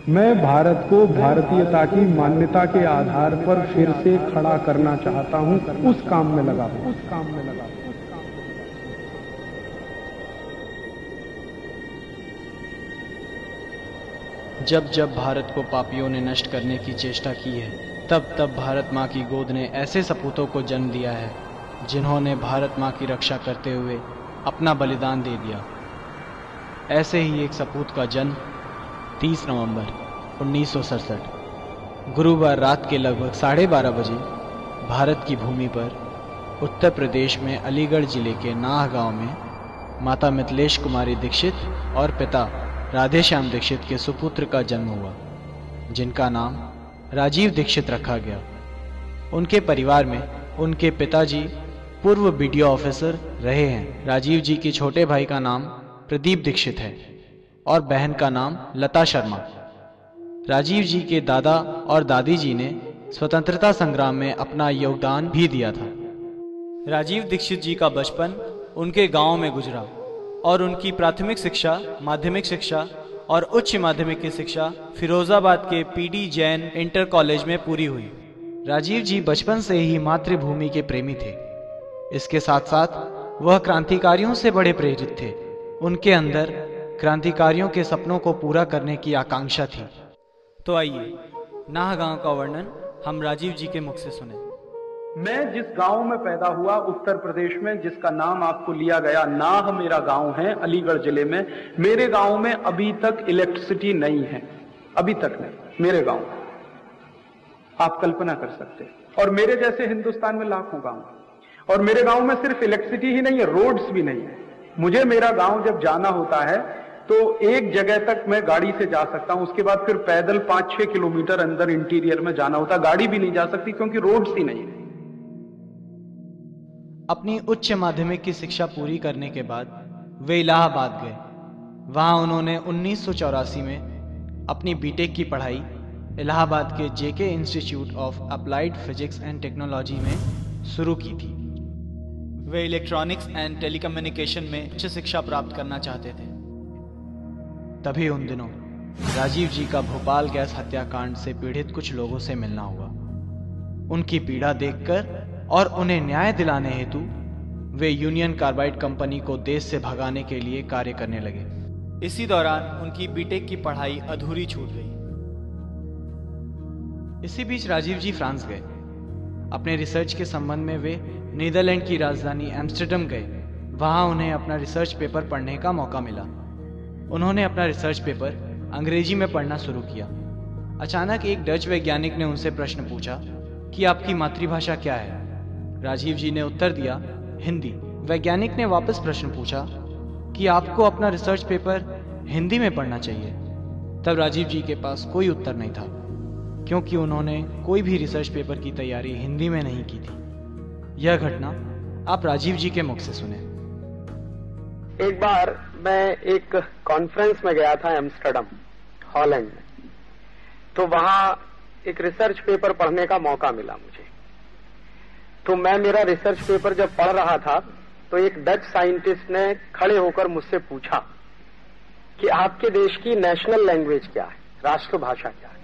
मैं भारत को भारतीयता की मान्यता के आधार पर फिर से खड़ा करना चाहता हूं, उस काम में लगा हूं। जब जब भारत को पापियों ने नष्ट करने की चेष्टा की है, तब तब भारत माँ की गोद ने ऐसे सपूतों को जन्म दिया है जिन्होंने भारत माँ की रक्षा करते हुए अपना बलिदान दे दिया। ऐसे ही एक सपूत का जन्म 30 नवंबर 1967 गुरुवार रात के लगभग 12:30 बजे भारत की भूमि पर उत्तर प्रदेश में अलीगढ़ जिले के नाह गांव में माता मिथिलेश कुमारी दीक्षित और पिता राधेश्याम दीक्षित के सुपुत्र का जन्म हुआ, जिनका नाम राजीव दीक्षित रखा गया। उनके परिवार में उनके पिताजी पूर्व बीडीओ ऑफिसर रहे हैं। राजीव जी के छोटे भाई का नाम प्रदीप दीक्षित है और बहन का नाम लता शर्मा। राजीव जी के दादा और दादी जी ने स्वतंत्रता संग्राम में अपना योगदान भी दिया था। राजीव दीक्षित जी का बचपन उनके गांव में गुजरा और उनकी प्राथमिक शिक्षा, माध्यमिक शिक्षा और उच्च माध्यमिक की शिक्षा फिरोजाबाद के पीडी जैन इंटर कॉलेज में पूरी हुई। राजीव जी बचपन से ही मातृभूमि के प्रेमी थे। इसके साथ साथ वह क्रांतिकारियों से बड़े प्रेरित थे। उनके अंदर क्रांतिकारियों के सपनों को पूरा करने की आकांक्षा थी। तो आइए नाह गांव का वर्णन हम राजीव जी के मुख से सुने। मैं जिस गांव में पैदा हुआ उत्तर प्रदेश में, जिसका नाम आपको लिया गया नाह मेरा गांव है, अलीगढ़ जिले में, मेरे गांव में अभी तक इलेक्ट्रिसिटी नहीं है। अभी तक नहीं मेरे गांव। आप कल्पना कर सकते हैं। और मेरे जैसे हिंदुस्तान में लाखों गांव, और मेरे गांव में सिर्फ इलेक्ट्रिसिटी ही नहीं है, रोड्स भी नहीं है। मुझे मेरा गांव जब जाना होता है तो एक जगह तक मैं गाड़ी से जा सकता हूं, उसके बाद फिर पैदल 5-6 किलोमीटर अंदर इंटीरियर में जाना होता। गाड़ी भी नहीं जा सकती क्योंकि रोड्स ही नहीं है। अपनी उच्च माध्यमिक की शिक्षा पूरी करने के बाद वे इलाहाबाद गए। वहां उन्होंने 1984 में अपनी बीटेक की पढ़ाई इलाहाबाद के JK institute of applied physics and technology में शुरू की थी। वे इलेक्ट्रॉनिक्स एंड टेलीकम्युनिकेशन में उच्च शिक्षा प्राप्त करना चाहते थे। तभी उन दिनों राजीव जी का भोपाल गैस हत्याकांड से पीड़ित कुछ लोगों से मिलना हुआ। उनकी पीड़ा देखकर और उन्हें न्याय दिलाने हेतु वे यूनियन कार्बाइड कंपनी को देश से भगाने के लिए कार्य करने लगे। इसी दौरान उनकी बीटेक की पढ़ाई अधूरी छूट गई। इसी बीच राजीव जी फ्रांस गए। अपने रिसर्च के संबंध में वे नीदरलैंड की राजधानी एम्स्टर्डम गए। वहां उन्हें अपना रिसर्च पेपर पढ़ने का मौका मिला। उन्होंने अपना रिसर्च पेपर अंग्रेजी में पढ़ना शुरू किया। अचानक एक डच वैज्ञानिक ने उनसे प्रश्न पूछा कि आपकी मातृभाषा क्या है। राजीव जी ने उत्तर दिया, हिंदी। वैज्ञानिक ने वापस प्रश्न पूछा कि आपको अपना रिसर्च पेपर हिंदी में पढ़ना चाहिए। तब राजीव जी के पास कोई उत्तर नहीं था, क्योंकि उन्होंने कोई भी रिसर्च पेपर की तैयारी हिंदी में नहीं की थी। यह घटना आप राजीव जी के मुख से सुने। एक बार मैं एक कॉन्फ्रेंस में गया था एम्स्टर्डम, हॉलैंड में। तो वहां एक रिसर्च पेपर पढ़ने का मौका मिला मुझे। तो मैं मेरा रिसर्च पेपर जब पढ़ रहा था तो एक डच साइंटिस्ट ने खड़े होकर मुझसे पूछा कि आपके देश की नेशनल लैंग्वेज क्या है, राष्ट्रभाषा क्या है।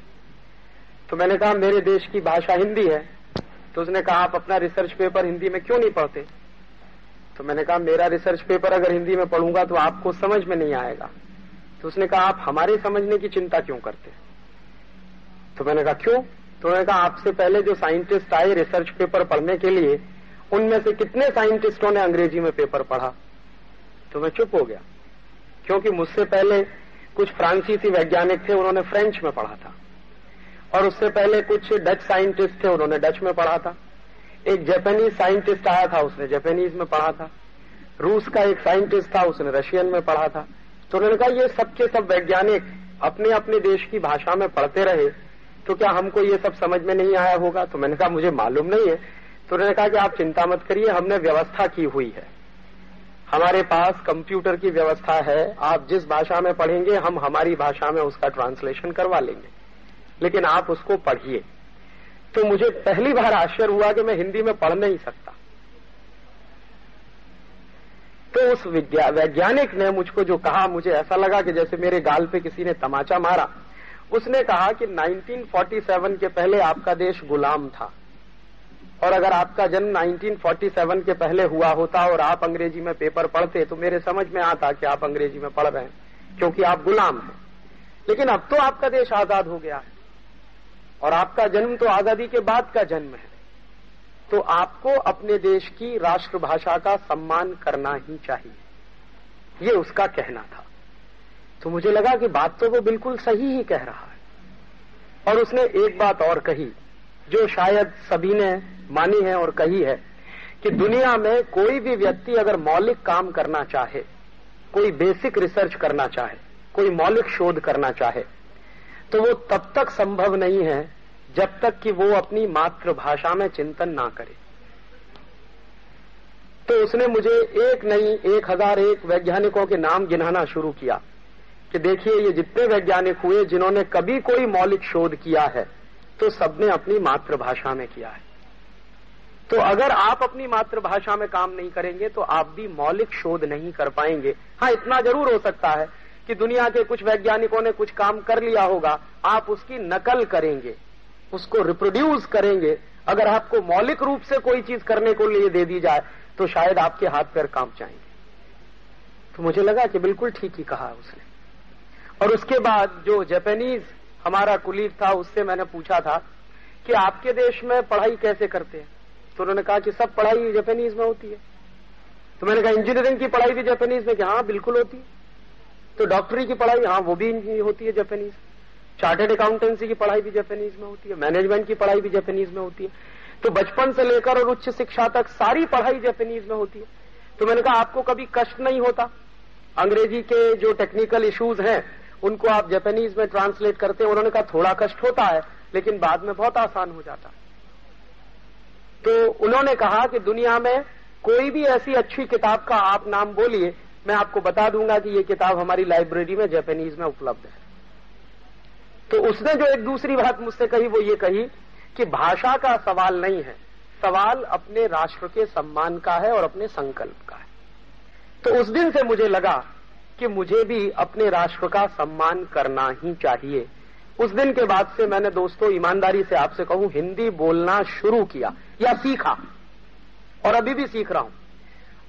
तो मैंने कहा मेरे देश की भाषा हिंदी है। तो उसने कहा आप अपना रिसर्च पेपर हिंदी में क्यों नहीं पढ़ते। तो मैंने कहा मेरा रिसर्च पेपर अगर हिंदी में पढ़ूंगा तो आपको समझ में नहीं आएगा। तो उसने कहा आप हमारे समझने की चिंता क्यों करते। तो मैंने कहा क्यों। तो उन्होंने कहा आपसे पहले जो साइंटिस्ट आए रिसर्च पेपर पढ़ने के लिए, उनमें से कितने साइंटिस्टों ने अंग्रेजी में पेपर पढ़ा। तो मैं चुप हो गया, क्योंकि मुझसे पहले कुछ फ्रांसीसी वैज्ञानिक थे, उन्होंने फ्रेंच में पढ़ा था। और उससे पहले कुछ डच साइंटिस्ट थे, उन्होंने डच में पढ़ा था। एक जापानीज साइंटिस्ट आया था, उसने जापानीज में पढ़ा था। रूस का एक साइंटिस्ट था, उसने रशियन में पढ़ा था। तो उन्होंने कहा ये सब के सब वैज्ञानिक अपने अपने देश की भाषा में पढ़ते रहे, तो क्या हमको ये सब समझ में नहीं आया होगा। तो मैंने कहा मुझे मालूम नहीं है। तो उन्होंने कहा कि आप चिंता मत करिए, हमने व्यवस्था की हुई है। हमारे पास कंप्यूटर की व्यवस्था है, आप जिस भाषा में पढ़ेंगे हम हमारी भाषा में उसका ट्रांसलेशन करवा लेंगे, लेकिन आप उसको पढ़िए। तो मुझे पहली बार आश्चर्य हुआ कि मैं हिंदी में पढ़ नहीं सकता। तो उस वैज्ञानिक ने मुझको जो कहा, मुझे ऐसा लगा कि जैसे मेरे गाल पे किसी ने तमाचा मारा। उसने कहा कि 1947 के पहले आपका देश गुलाम था, और अगर आपका जन्म 1947 के पहले हुआ होता और आप अंग्रेजी में पेपर पढ़ते तो मेरे समझ में आता कि आप अंग्रेजी में पढ़ रहे हैं, क्योंकि आप गुलाम हैं। लेकिन अब तो आपका देश आजाद हो गया है और आपका जन्म तो आजादी के बाद का जन्म है, तो आपको अपने देश की राष्ट्रभाषा का सम्मान करना ही चाहिए, ये उसका कहना था। तो मुझे लगा कि बात तो वो बिल्कुल सही ही कह रहा है। और उसने एक बात और कही जो शायद सभी ने मानी है और कही है कि दुनिया में कोई भी व्यक्ति अगर मौलिक काम करना चाहे, कोई बेसिक रिसर्च करना चाहे, कोई मौलिक शोध करना चाहे, तो वो तब तक संभव नहीं है जब तक कि वो अपनी मातृभाषा में चिंतन ना करे। तो उसने मुझे एक नहीं 1001 वैज्ञानिकों के नाम गिनाना शुरू किया कि देखिए ये जितने वैज्ञानिक हुए जिन्होंने कभी कोई मौलिक शोध किया है तो सबने अपनी मातृभाषा में किया है। तो अगर आप अपनी मातृभाषा में काम नहीं करेंगे तो आप भी मौलिक शोध नहीं कर पाएंगे। हाँ, इतना जरूर हो सकता है कि दुनिया के कुछ वैज्ञानिकों ने कुछ काम कर लिया होगा, आप उसकी नकल करेंगे, उसको रिप्रोड्यूस करेंगे। अगर आपको मौलिक रूप से कोई चीज करने को लिए दे दी जाए तो शायद आपके हाथ पैर कांप जाएंगे। तो मुझे लगा कि बिल्कुल ठीक ही कहा उसने। और उसके बाद जो जापानीज हमारा कुलीग था उससे मैंने पूछा था कि आपके देश में पढ़ाई कैसे करते हैं, तो उन्होंने कहा कि सब पढ़ाई जापानीज में होती है। तो मैंने कहा इंजीनियरिंग की पढ़ाई भी जापानीज में? कि हाँ बिल्कुल होती है। तो डॉक्टरी की पढ़ाई? हाँ वो भी होती है जापानीज। चार्टर्ड अकाउंटेंसी की पढ़ाई भी जापानीज में होती है, मैनेजमेंट की पढ़ाई भी जापानीज में होती है। तो बचपन से लेकर और उच्च शिक्षा तक सारी पढ़ाई जापानीज में होती है। तो मैंने कहा आपको कभी कष्ट नहीं होता? अंग्रेजी के जो टेक्निकल इश्यूज हैं उनको आप जापानीज में ट्रांसलेट करते हैं? उन्होंने कहा थोड़ा कष्ट होता है लेकिन बाद में बहुत आसान हो जाता है। तो उन्होंने कहा कि दुनिया में कोई भी ऐसी अच्छी किताब का आप नाम बोलिए, मैं आपको बता दूंगा कि ये किताब हमारी लाइब्रेरी में जापानीज में उपलब्ध है। तो उसने जो एक दूसरी बात मुझसे कही वो ये कही कि भाषा का सवाल नहीं है, सवाल अपने राष्ट्र के सम्मान का है और अपने संकल्प का है। तो उस दिन से मुझे लगा कि मुझे भी अपने राष्ट्र का सम्मान करना ही चाहिए। उस दिन के बाद से मैंने दोस्तों ईमानदारी से आपसे कहूं हिंदी बोलना शुरू किया या सीखा, और अभी भी सीख रहा हूं।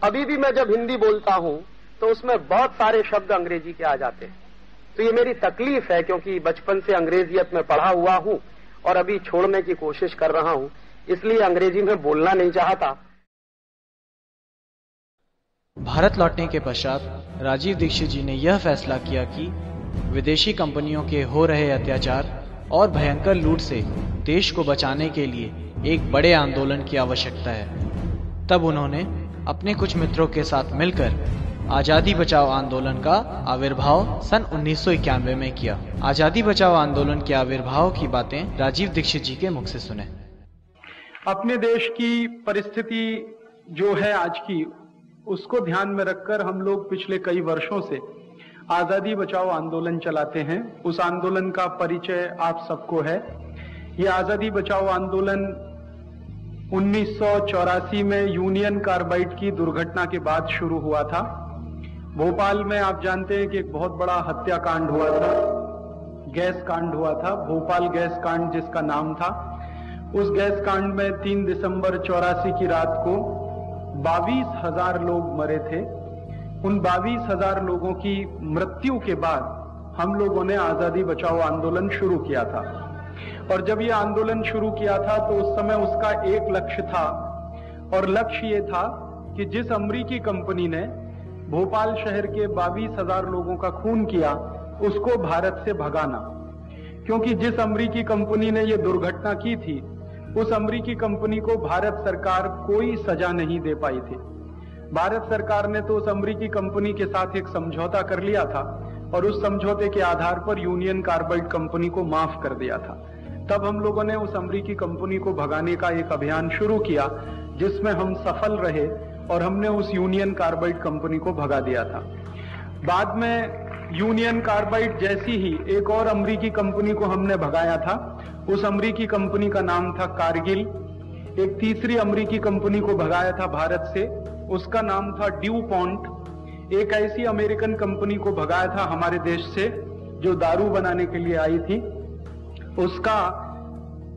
अभी भी मैं जब हिंदी बोलता हूं तो उसमें बहुत सारे शब्द अंग्रेजी के आ जाते हैं। तो ये मेरी तकलीफ है क्योंकि बचपन से अंग्रेजियत में पढ़ा हुआ हूं और अभी छोड़ने की कोशिश कर रहा हूं, इसलिए अंग्रेजी में बोलना नहीं चाहता। भारत लौटने के पश्चात राजीव दीक्षित जी ने यह फैसला किया कि विदेशी कंपनियों के हो रहे अत्याचार और भयंकर लूट से देश को बचाने के लिए एक बड़े आंदोलन की आवश्यकता है। तब उन्होंने अपने कुछ मित्रों के साथ मिलकर आजादी बचाओ आंदोलन का आविर्भाव सन 1991 में किया। आजादी बचाओ आंदोलन के आविर्भाव की बातें राजीव दीक्षित जी के मुख से सुने। अपने देश की परिस्थिति जो है आज की, उसको ध्यान में रखकर हम लोग पिछले कई वर्षों से आजादी बचाओ आंदोलन चलाते हैं। उस आंदोलन का परिचय आप सबको है। ये आजादी बचाओ आंदोलन 1984 में यूनियन कार्बाइड की दुर्घटना के बाद शुरू हुआ था। भोपाल में आप जानते हैं कि एक बहुत बड़ा हत्याकांड हुआ था, गैस कांड हुआ था, भोपाल गैस कांड जिसका नाम था। उस गैस कांड में 3 दिसंबर 84 की रात को 22,000 लोग मरे थे। उन 22,000 लोगों की मृत्यु के बाद हम लोगों ने आजादी बचाओ आंदोलन शुरू किया था। और जब ये आंदोलन शुरू किया था तो उस समय उसका एक लक्ष्य था, और लक्ष्य ये था कि जिस अमेरिकी कंपनी ने भोपाल शहर के 22,000 लोगों का खून किया उसको भारत से भगाना। क्योंकि जिस अमेरिकी कंपनी ने ये दुर्घटना की थी उस अमेरिकी कंपनी को भारत सरकार कोई सजा नहीं दे पाई थी। भारत सरकार ने तो उस अमेरिकी कंपनी के साथ एक समझौता कर लिया था और उस समझौते के आधार पर यूनियन कार्बाइड कंपनी को माफ कर दिया था। तब हम लोगों ने उस अमेरिकी कंपनी को भगाने का एक अभियान शुरू किया जिसमें हम सफल रहे और हमने उस यूनियन कार्बाइड कंपनी को भगा दिया था। बाद में यूनियन कार्बाइड जैसी ही एक और अमेरिकी कंपनी को हमने भगाया था। उस अमेरिकी कंपनी का नाम था कारगिल। एक तीसरी अमेरिकी कंपनी को भगाया था भारत से, उसका नाम था ड्यू पॉन्ट। एक ऐसी अमेरिकन कंपनी को भगाया था हमारे देश से जो दारू बनाने के लिए आई थी। उसका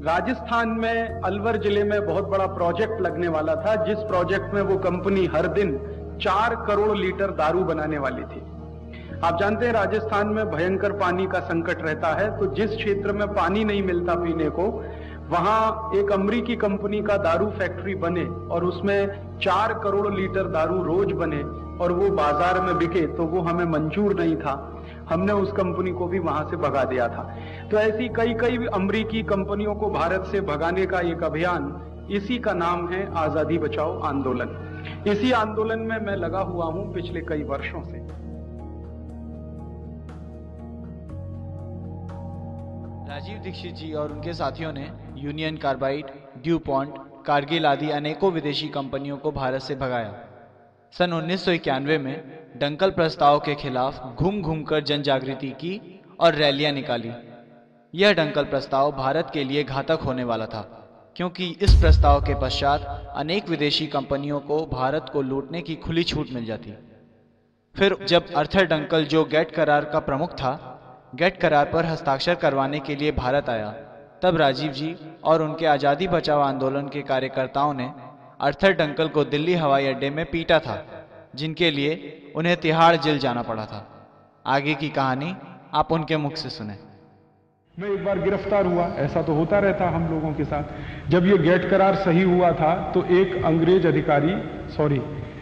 राजस्थान में अलवर जिले में बहुत बड़ा प्रोजेक्ट लगने वाला था, जिस प्रोजेक्ट में वो कंपनी हर दिन 4 करोड़ लीटर दारू बनाने वाली थी। आप जानते हैं राजस्थान में भयंकर पानी का संकट रहता है, तो जिस क्षेत्र में पानी नहीं मिलता पीने को, वहां एक अमेरिकी कंपनी का दारू फैक्ट्री बने और उसमें 4 करोड़ लीटर दारू रोज बने और वो बाजार में बिके, तो वो हमें मंजूर नहीं था। हमने उस कंपनी को भी वहां से भगा दिया था। तो ऐसी कई कई अमेरिकी कंपनियों को भारत से भगाने का एक अभियान, इसी का नाम है आजादी बचाओ आंदोलन। इसी आंदोलन में मैं लगा हुआ हूं पिछले कई वर्षों से। राजीव दीक्षित जी और उनके साथियों ने union carbide, due point, Kargil आदि अनेकों विदेशी कंपनियों को भारत से भगाया। सन 1991 में डंकल प्रस्ताव के खिलाफ घूम घूमकर जन जागृति की और रैलियां निकाली। यह डंकल प्रस्ताव भारत के लिए घातक होने वाला था, क्योंकि इस प्रस्ताव के पश्चात अनेक विदेशी कंपनियों को भारत को लूटने की खुली छूट मिल जाती। फिर जब अर्थर डंकल, जो गेट करार का प्रमुख था, गेट करार पर हस्ताक्षर करवाने के लिए भारत आया, तब राजीव जी और उनके आज़ादी बचाओ आंदोलन के कार्यकर्ताओं ने अर्थर डंकल को दिल्ली हवाई अड्डे में पीटा था, जिनके लिए उन्हें तिहाड़ जेल जाना पड़ा था। आगे की कहानी आप उनके मुख से सुने। मैं एक बार गिरफ्तार हुआ, ऐसा तो होता रहता हम लोगों के साथ। जब ये गेट करार सही हुआ था तो एक अंग्रेज अधिकारी,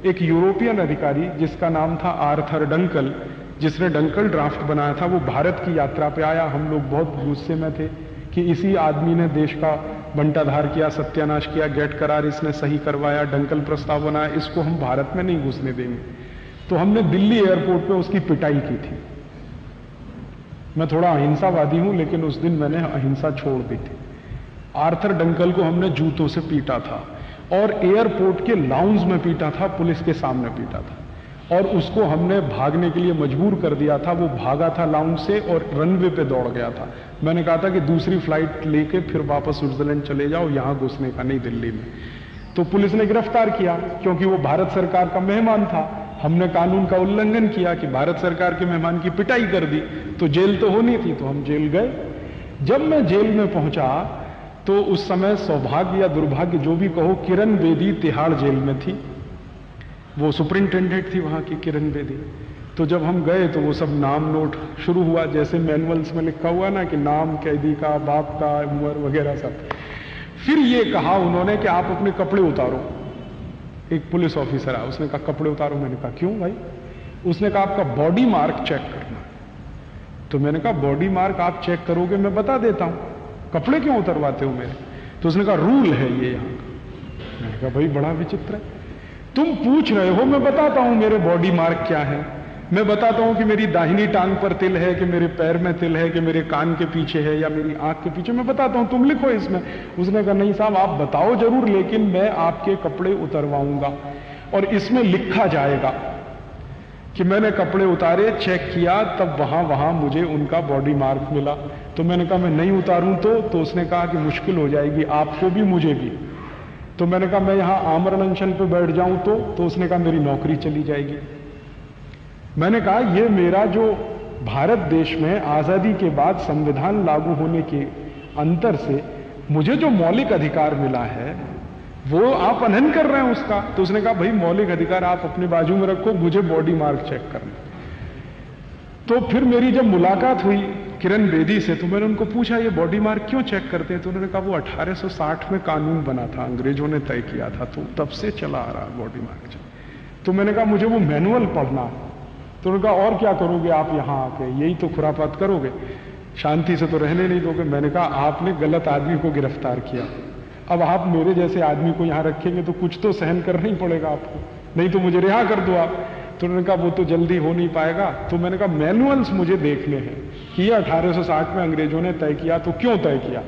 एक यूरोपियन अधिकारी जिसका नाम था आर्थर डंकल, जिसने डंकल ड्राफ्ट बनाया था, वो भारत की यात्रा पे आया। हम लोग बहुत गुस्से में थे कि इसी आदमी ने देश का बंटाधार किया, सत्यानाश किया, गेट करार इसने सही करवाया, डंकल प्रस्ताव बनाया, इसको हम भारत में नहीं घुसने देंगे। तो हमने दिल्ली एयरपोर्ट पे उसकी पिटाई की थी। मैं थोड़ा अहिंसावादी हूं, लेकिन उस दिन मैंने अहिंसा छोड़ दी थी। आर्थर डंकल को हमने जूतों से पीटा था और एयरपोर्ट के लाउंज में पीटा था, पुलिस के सामने पीटा था, और उसको हमने भागने के लिए मजबूर कर दिया था। वो भागा था लाउंज से और रनवे पे दौड़ गया था। मैंने कहा था कि दूसरी फ्लाइट लेके फिर वापस स्विट्जरलैंड चले जाओ, यहां घुसने का नहीं दिल्ली में। तो पुलिस ने गिरफ्तार किया, क्योंकि वो भारत सरकार का मेहमान था। हमने कानून का उल्लंघन किया कि भारत सरकार के मेहमान की पिटाई कर दी, तो जेल तो होनी थी, तो हम जेल गए। जब मैं जेल में पहुंचा तो उस समय सौभाग्य या दुर्भाग्य जो भी कहो, किरण बेदी तिहाड़ जेल में थी। वो सुपरिंटेंडेंट थी वहां की, किरण बेदी। तो जब हम गए तो वो सब नाम नोट शुरू हुआ, जैसे मैनुअल्स में लिखा हुआ ना कि नाम कैदी का, बाप का, उम्र वगैरह सब। फिर ये कहा उन्होंने कि आप अपने कपड़े उतारो। एक पुलिस ऑफिसर आया, उसने कहा कपड़े उतारो। मैंने कहा क्यों भाई? उसने कहा आपका बॉडी मार्क चेक करना। तो मैंने कहा बॉडी मार्क आप चेक करोगे, मैं बता देता हूं, कपड़े क्यों उतरवाते हो मेरे? तो उसने कहा रूल है ये यहाँ का। मैंने कहा भाई बड़ा विचित्र है, तुम पूछ रहे हो, मैं बताता हूं मेरे बॉडी मार्क क्या है। मैं बताता हूं कि मेरी दाहिनी टांग पर तिल है, कि मेरे पैर में तिल है, कि मेरे कान के पीछे है या मेरी आंख के पीछे, मैं बताता हूं, तुम लिखो इसमें। उसने कहा नहीं साहब आप बताओ जरूर, लेकिन मैं आपके कपड़े उतरवाऊंगा और इसमें लिखा जाएगा कि मैंने कपड़े उतारे, चेक किया, तब वहां मुझे उनका बॉडी मार्क मिला। तो मैंने कहा मैं नहीं उतारूं तो उसने कहा कि मुश्किल हो जाएगी आपको भी मुझे भी। तो मैंने कहा मैं यहां आमरण अनशन पे बैठ जाऊं तो उसने कहा मेरी नौकरी चली जाएगी। मैंने कहा ये मेरा जो भारत देश में आजादी के बाद संविधान लागू होने के अंतर से मुझे जो मौलिक अधिकार मिला है वो आप अनहन कर रहे हैं उसका। तो उसने कहा भाई मौलिक अधिकार आप अपने बाजू में रखो, मुझे बॉडी मार्क चेक करना। तो फिर मेरी जब मुलाकात हुई किरण बेदी से तो मैंने उनको पूछा ये बॉडी मार्क क्यों चेक करते हैं? तो उन्होंने कहा वो 1860 में कानून बना था, अंग्रेजों ने तय किया था, तो तब से चला आ रहा बॉडी मार्क चेक। तो मैंने कहा मुझे वो मैनुअल पढ़ना। तो उन्होंने कहा और क्या करोगे आप यहाँ आके, यही तो खुरापात करोगे, शांति से तो रहने नहीं दोगे। मैंने कहा आपने गलत आदमी को गिरफ्तार किया, अब आप मेरे जैसे आदमी को यहाँ रखेंगे तो कुछ तो सहन करना ही पड़ेगा आपको, नहीं तो मुझे रिहा कर दो आप। तो उन्होंने कहा वो तो जल्दी हो नहीं पाएगा। तो मैंने कहा मैनुअल्स मुझे देखने हैं कि ये 1860 में अंग्रेजों ने तय किया, तो क्यों तय किया?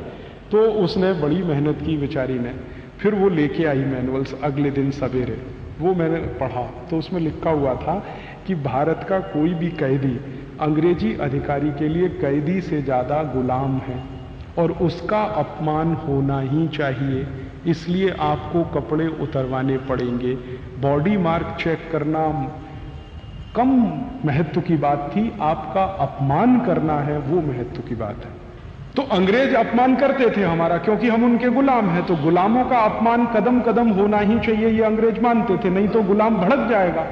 तो उसने बड़ी मेहनत की बेचारी ने, फिर वो लेके आई मैनुअल्स अगले दिन सवेरे। वो मैंने पढ़ा, तो उसमें लिखा हुआ था कि भारत का कोई भी कैदी अंग्रेजी अधिकारी के लिए कैदी से ज़्यादा गुलाम है और उसका अपमान होना ही चाहिए, इसलिए आपको कपड़े उतरवाने पड़ेंगे। बॉडी मार्क चेक करना कम महत्व की बात थी, आपका अपमान करना है वो महत्व की बात है। तो अंग्रेज अपमान करते थे हमारा, क्योंकि हम उनके गुलाम हैं, तो गुलामों का अपमान कदम कदम होना ही चाहिए, ये अंग्रेज मानते थे, नहीं तो गुलाम भड़क जाएगा।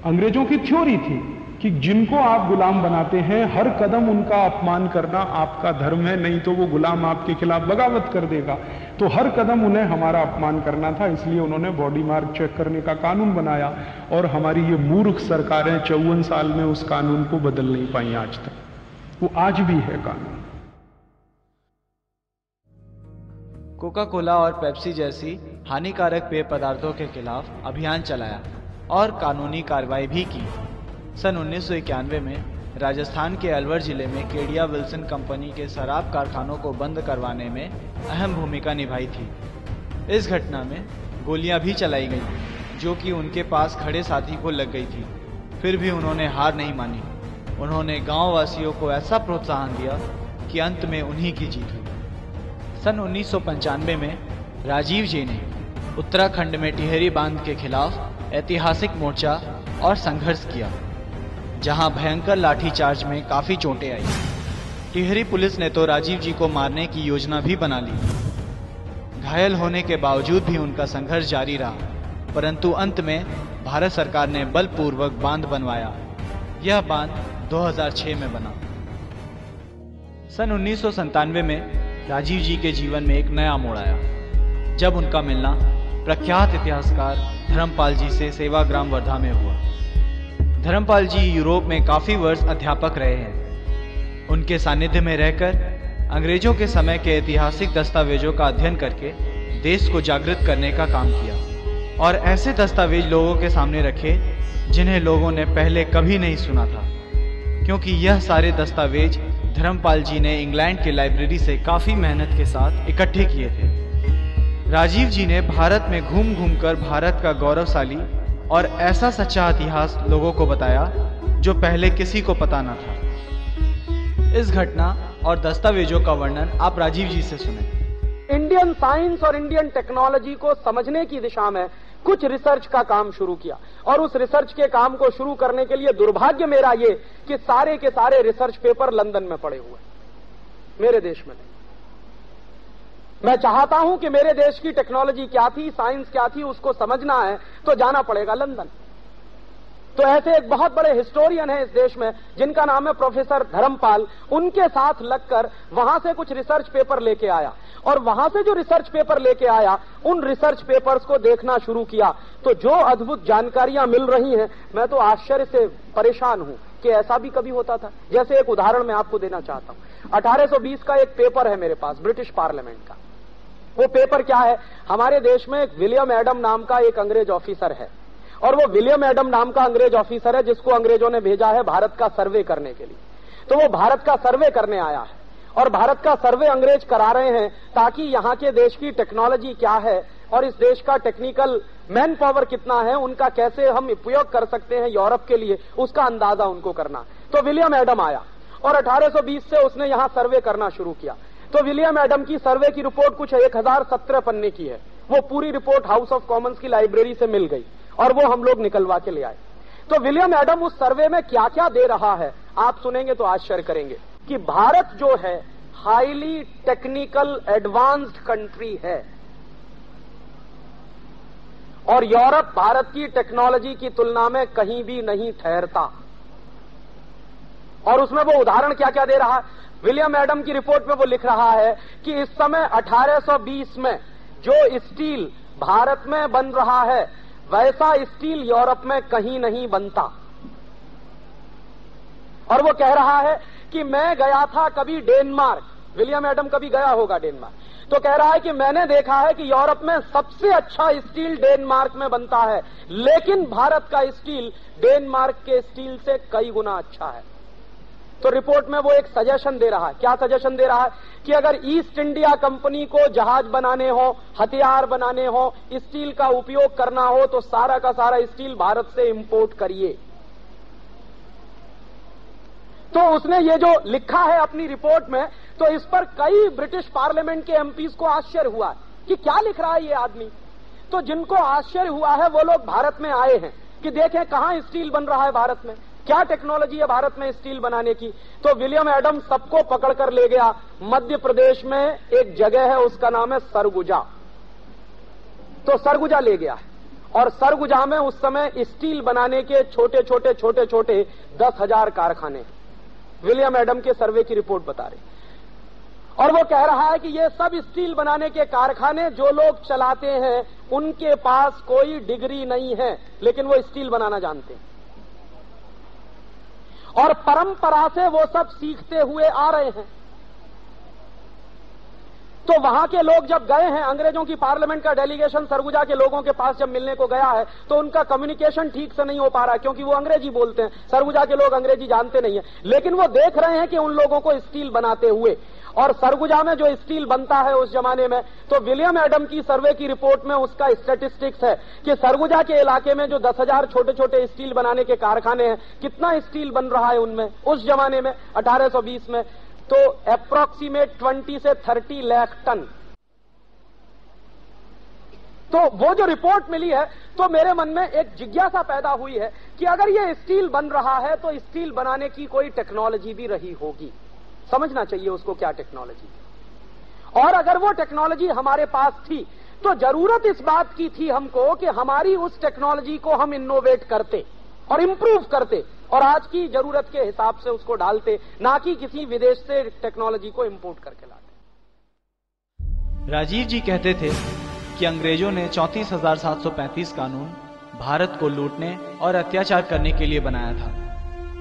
अंग्रेजों की थ्योरी थी कि जिनको आप गुलाम बनाते हैं हर कदम उनका अपमान करना आपका धर्म है, नहीं तो वो गुलाम आपके खिलाफ बगावत कर देगा। तो हर कदम उन्हें हमारा अपमान करना था, इसलिए उन्होंने बॉडी मार्क चेक करने का कानून बनाया। और हमारी ये मूर्ख सरकारें 54 साल में उस कानून को बदल नहीं पाई आज तक, वो आज भी है कानून। कोका कोला और पेप्सी जैसी हानिकारक पेय पदार्थों के खिलाफ अभियान चलाया और कानूनी कार्रवाई भी की। सन 1991 में राजस्थान के अलवर जिले में केडिया विल्सन कंपनी के शराब कारखानों को बंद करवाने में अहम भूमिका निभाई थी। इस घटना में गोलियां भी चलाई गईं, जो कि उनके पास खड़े साथी को लग गई थी। फिर भी उन्होंने हार नहीं मानी। उन्होंने गांव वासियों को ऐसा प्रोत्साहन दिया कि अंत में उन्हीं की जीत हुई। सन 1995 में राजीव जी ने उत्तराखंड में टिहरी बांध के खिलाफ ऐतिहासिक मोर्चा और संघर्ष किया, जहां भयंकर लाठीचार्ज में काफी चोटें आई। टिहरी पुलिस ने तो राजीव जी को मारने की योजना भी बना ली। घायल होने के बावजूद भी उनका संघर्ष जारी रहा, परंतु अंत में भारत सरकार ने बलपूर्वक बांध बनवाया। यह बांध 2006 में बना। सन 1997 में राजीव जी के जीवन में एक नया मोड़ आया, जब उनका मिलना प्रख्यात इतिहासकार धर्मपाल जी से सेवाग्राम वर्धा में हुआ। धर्मपाल जी यूरोप में काफी वर्ष अध्यापक रहे हैं। उनके सानिध्य में रहकर अंग्रेजों के समय के ऐतिहासिक दस्तावेजों का अध्ययन करके देश को जागृत करने का काम किया और ऐसे दस्तावेज लोगों के सामने रखे जिन्हें लोगों ने पहले कभी नहीं सुना था, क्योंकि यह सारे दस्तावेज धर्मपाल जी ने इंग्लैंड की लाइब्रेरी से काफी मेहनत के साथ इकट्ठे किए थे। राजीव जी ने भारत में घूम घूम कर भारत का गौरवशाली और ऐसा सच्चा इतिहास लोगों को बताया जो पहले किसी को पता न था। इस घटना और दस्तावेजों का वर्णन आप राजीव जी से सुने। इंडियन साइंस और इंडियन टेक्नोलॉजी को समझने की दिशा में कुछ रिसर्च का काम शुरू किया, और उस रिसर्च के काम को शुरू करने के लिए दुर्भाग्य मेरा ये कि सारे के सारे रिसर्च पेपर लंदन में पड़े हुए, मेरे देश में नहीं। मैं चाहता हूं कि मेरे देश की टेक्नोलॉजी क्या थी, साइंस क्या थी, उसको समझना है तो जाना पड़ेगा लंदन। तो ऐसे एक बहुत बड़े हिस्टोरियन हैं इस देश में जिनका नाम है प्रोफेसर धर्मपाल। उनके साथ लगकर वहां से कुछ रिसर्च पेपर लेके आया, और वहां से जो रिसर्च पेपर लेके आया उन रिसर्च पेपर्स को देखना शुरू किया, तो जो अद्भुत जानकारियां मिल रही हैं, मैं तो आश्चर्य से परेशान हूं कि ऐसा भी कभी होता था। जैसे एक उदाहरण मैं आपको देना चाहता हूं। 1820 का एक पेपर है मेरे पास, ब्रिटिश पार्लियामेंट का। वो पेपर क्या है, हमारे देश में एक विलियम एडम नाम का एक अंग्रेज ऑफिसर है, और वो विलियम एडम नाम का अंग्रेज ऑफिसर है जिसको अंग्रेजों ने भेजा है भारत का सर्वे करने के लिए। तो वो भारत का सर्वे करने आया है, और भारत का सर्वे अंग्रेज करा रहे हैं ताकि यहाँ के देश की टेक्नोलॉजी क्या है और इस देश का टेक्निकल मैन पावर कितना है, उनका कैसे हम उपयोग कर सकते हैं यूरोप के लिए, उसका अंदाजा उनको करना। तो विलियम एडम आया और 1820 से उसने यहाँ सर्वे करना शुरू किया। तो विलियम एडम की सर्वे की रिपोर्ट कुछ 1017 पन्ने की है। वो पूरी रिपोर्ट हाउस ऑफ कॉमन्स की लाइब्रेरी से मिल गई और वो हम लोग निकलवा के ले आए। तो विलियम एडम उस सर्वे में क्या क्या दे रहा है आप सुनेंगे तो आश्चर्य करेंगे कि भारत जो है हाईली टेक्निकल एडवांस्ड कंट्री है, और यूरोप भारत की टेक्नोलॉजी की तुलना में कहीं भी नहीं ठहरता। और उसमें वो उदाहरण क्या क्या दे रहा है, विलियम एडम की रिपोर्ट में वो लिख रहा है कि इस समय 1820 में जो स्टील भारत में बन रहा है वैसा स्टील यूरोप में कहीं नहीं बनता। और वो कह रहा है कि मैं गया था कभी डेनमार्क, विलियम एडम कभी गया होगा डेनमार्क, तो कह रहा है कि मैंने देखा है कि यूरोप में सबसे अच्छा स्टील डेनमार्क में बनता है, लेकिन भारत का स्टील डेनमार्क के स्टील से कई गुना अच्छा है। तो रिपोर्ट में वो एक सजेशन दे रहा है। क्या सजेशन दे रहा है? कि अगर ईस्ट इंडिया कंपनी को जहाज बनाने हो, हथियार बनाने हो, स्टील का उपयोग करना हो तो सारा का सारा स्टील भारत से इंपोर्ट करिए। तो उसने ये जो लिखा है अपनी रिपोर्ट में, तो इस पर कई ब्रिटिश पार्लियामेंट के एमपीज को आश्चर्य हुआ कि क्या लिख रहा है ये आदमी। तो जिनको आश्चर्य हुआ है वो लोग भारत में आए हैं कि देखें कहां स्टील बन रहा है भारत में, क्या टेक्नोलॉजी है भारत में स्टील बनाने की। तो विलियम एडम सबको पकड़कर ले गया। मध्य प्रदेश में एक जगह है, उसका नाम है सरगुजा। तो सरगुजा ले गया है और सरगुजा में उस समय स्टील बनाने के छोटे छोटे 10,000 कारखाने हैं। विलियम एडम के सर्वे की रिपोर्ट बता रही। और वो कह रहा है कि ये सब स्टील बनाने के कारखाने जो लोग चलाते हैं उनके पास कोई डिग्री नहीं है, लेकिन वो स्टील बनाना जानते हैं और परंपरा से वो सब सीखते हुए आ रहे हैं। तो वहां के लोग जब गए हैं, अंग्रेजों की पार्लियामेंट का डेलीगेशन सरगुजा के लोगों के पास जब मिलने को गया है, तो उनका कम्युनिकेशन ठीक से नहीं हो पा रहा है क्योंकि वो अंग्रेजी बोलते हैं, सरगुजा के लोग अंग्रेजी जानते नहीं है। लेकिन वो देख रहे हैं कि उन लोगों को स्टील बनाते हुए, और सरगुजा में जो स्टील बनता है उस जमाने में, तो विलियम एडम की सर्वे की रिपोर्ट में उसका स्टैटिस्टिक्स है कि सरगुजा के इलाके में जो 10,000 छोटे छोटे स्टील बनाने के कारखाने हैं, कितना स्टील बन रहा है उनमें उस जमाने में 1820 में, तो अप्रोक्सीमेट 20 से 30 लाख टन। तो वो जो रिपोर्ट मिली है, तो मेरे मन में एक जिज्ञासा पैदा हुई है कि अगर ये स्टील बन रहा है तो स्टील बनाने की कोई टेक्नोलॉजी भी रही होगी, समझना चाहिए उसको क्या टेक्नोलॉजी है। और अगर वो टेक्नोलॉजी हमारे पास थी तो जरूरत इस बात की थी हमको कि हमारी उस टेक्नोलॉजी को हम इनोवेट करते और इंप्रूव करते और आज की जरूरत के हिसाब से उसको डालते, ना कि किसी विदेश से टेक्नोलॉजी को इंपोर्ट करके लाते। राजीव जी कहते थे कि अंग्रेजों ने 34,735 कानून भारत को लूटने और अत्याचार करने के लिए बनाया था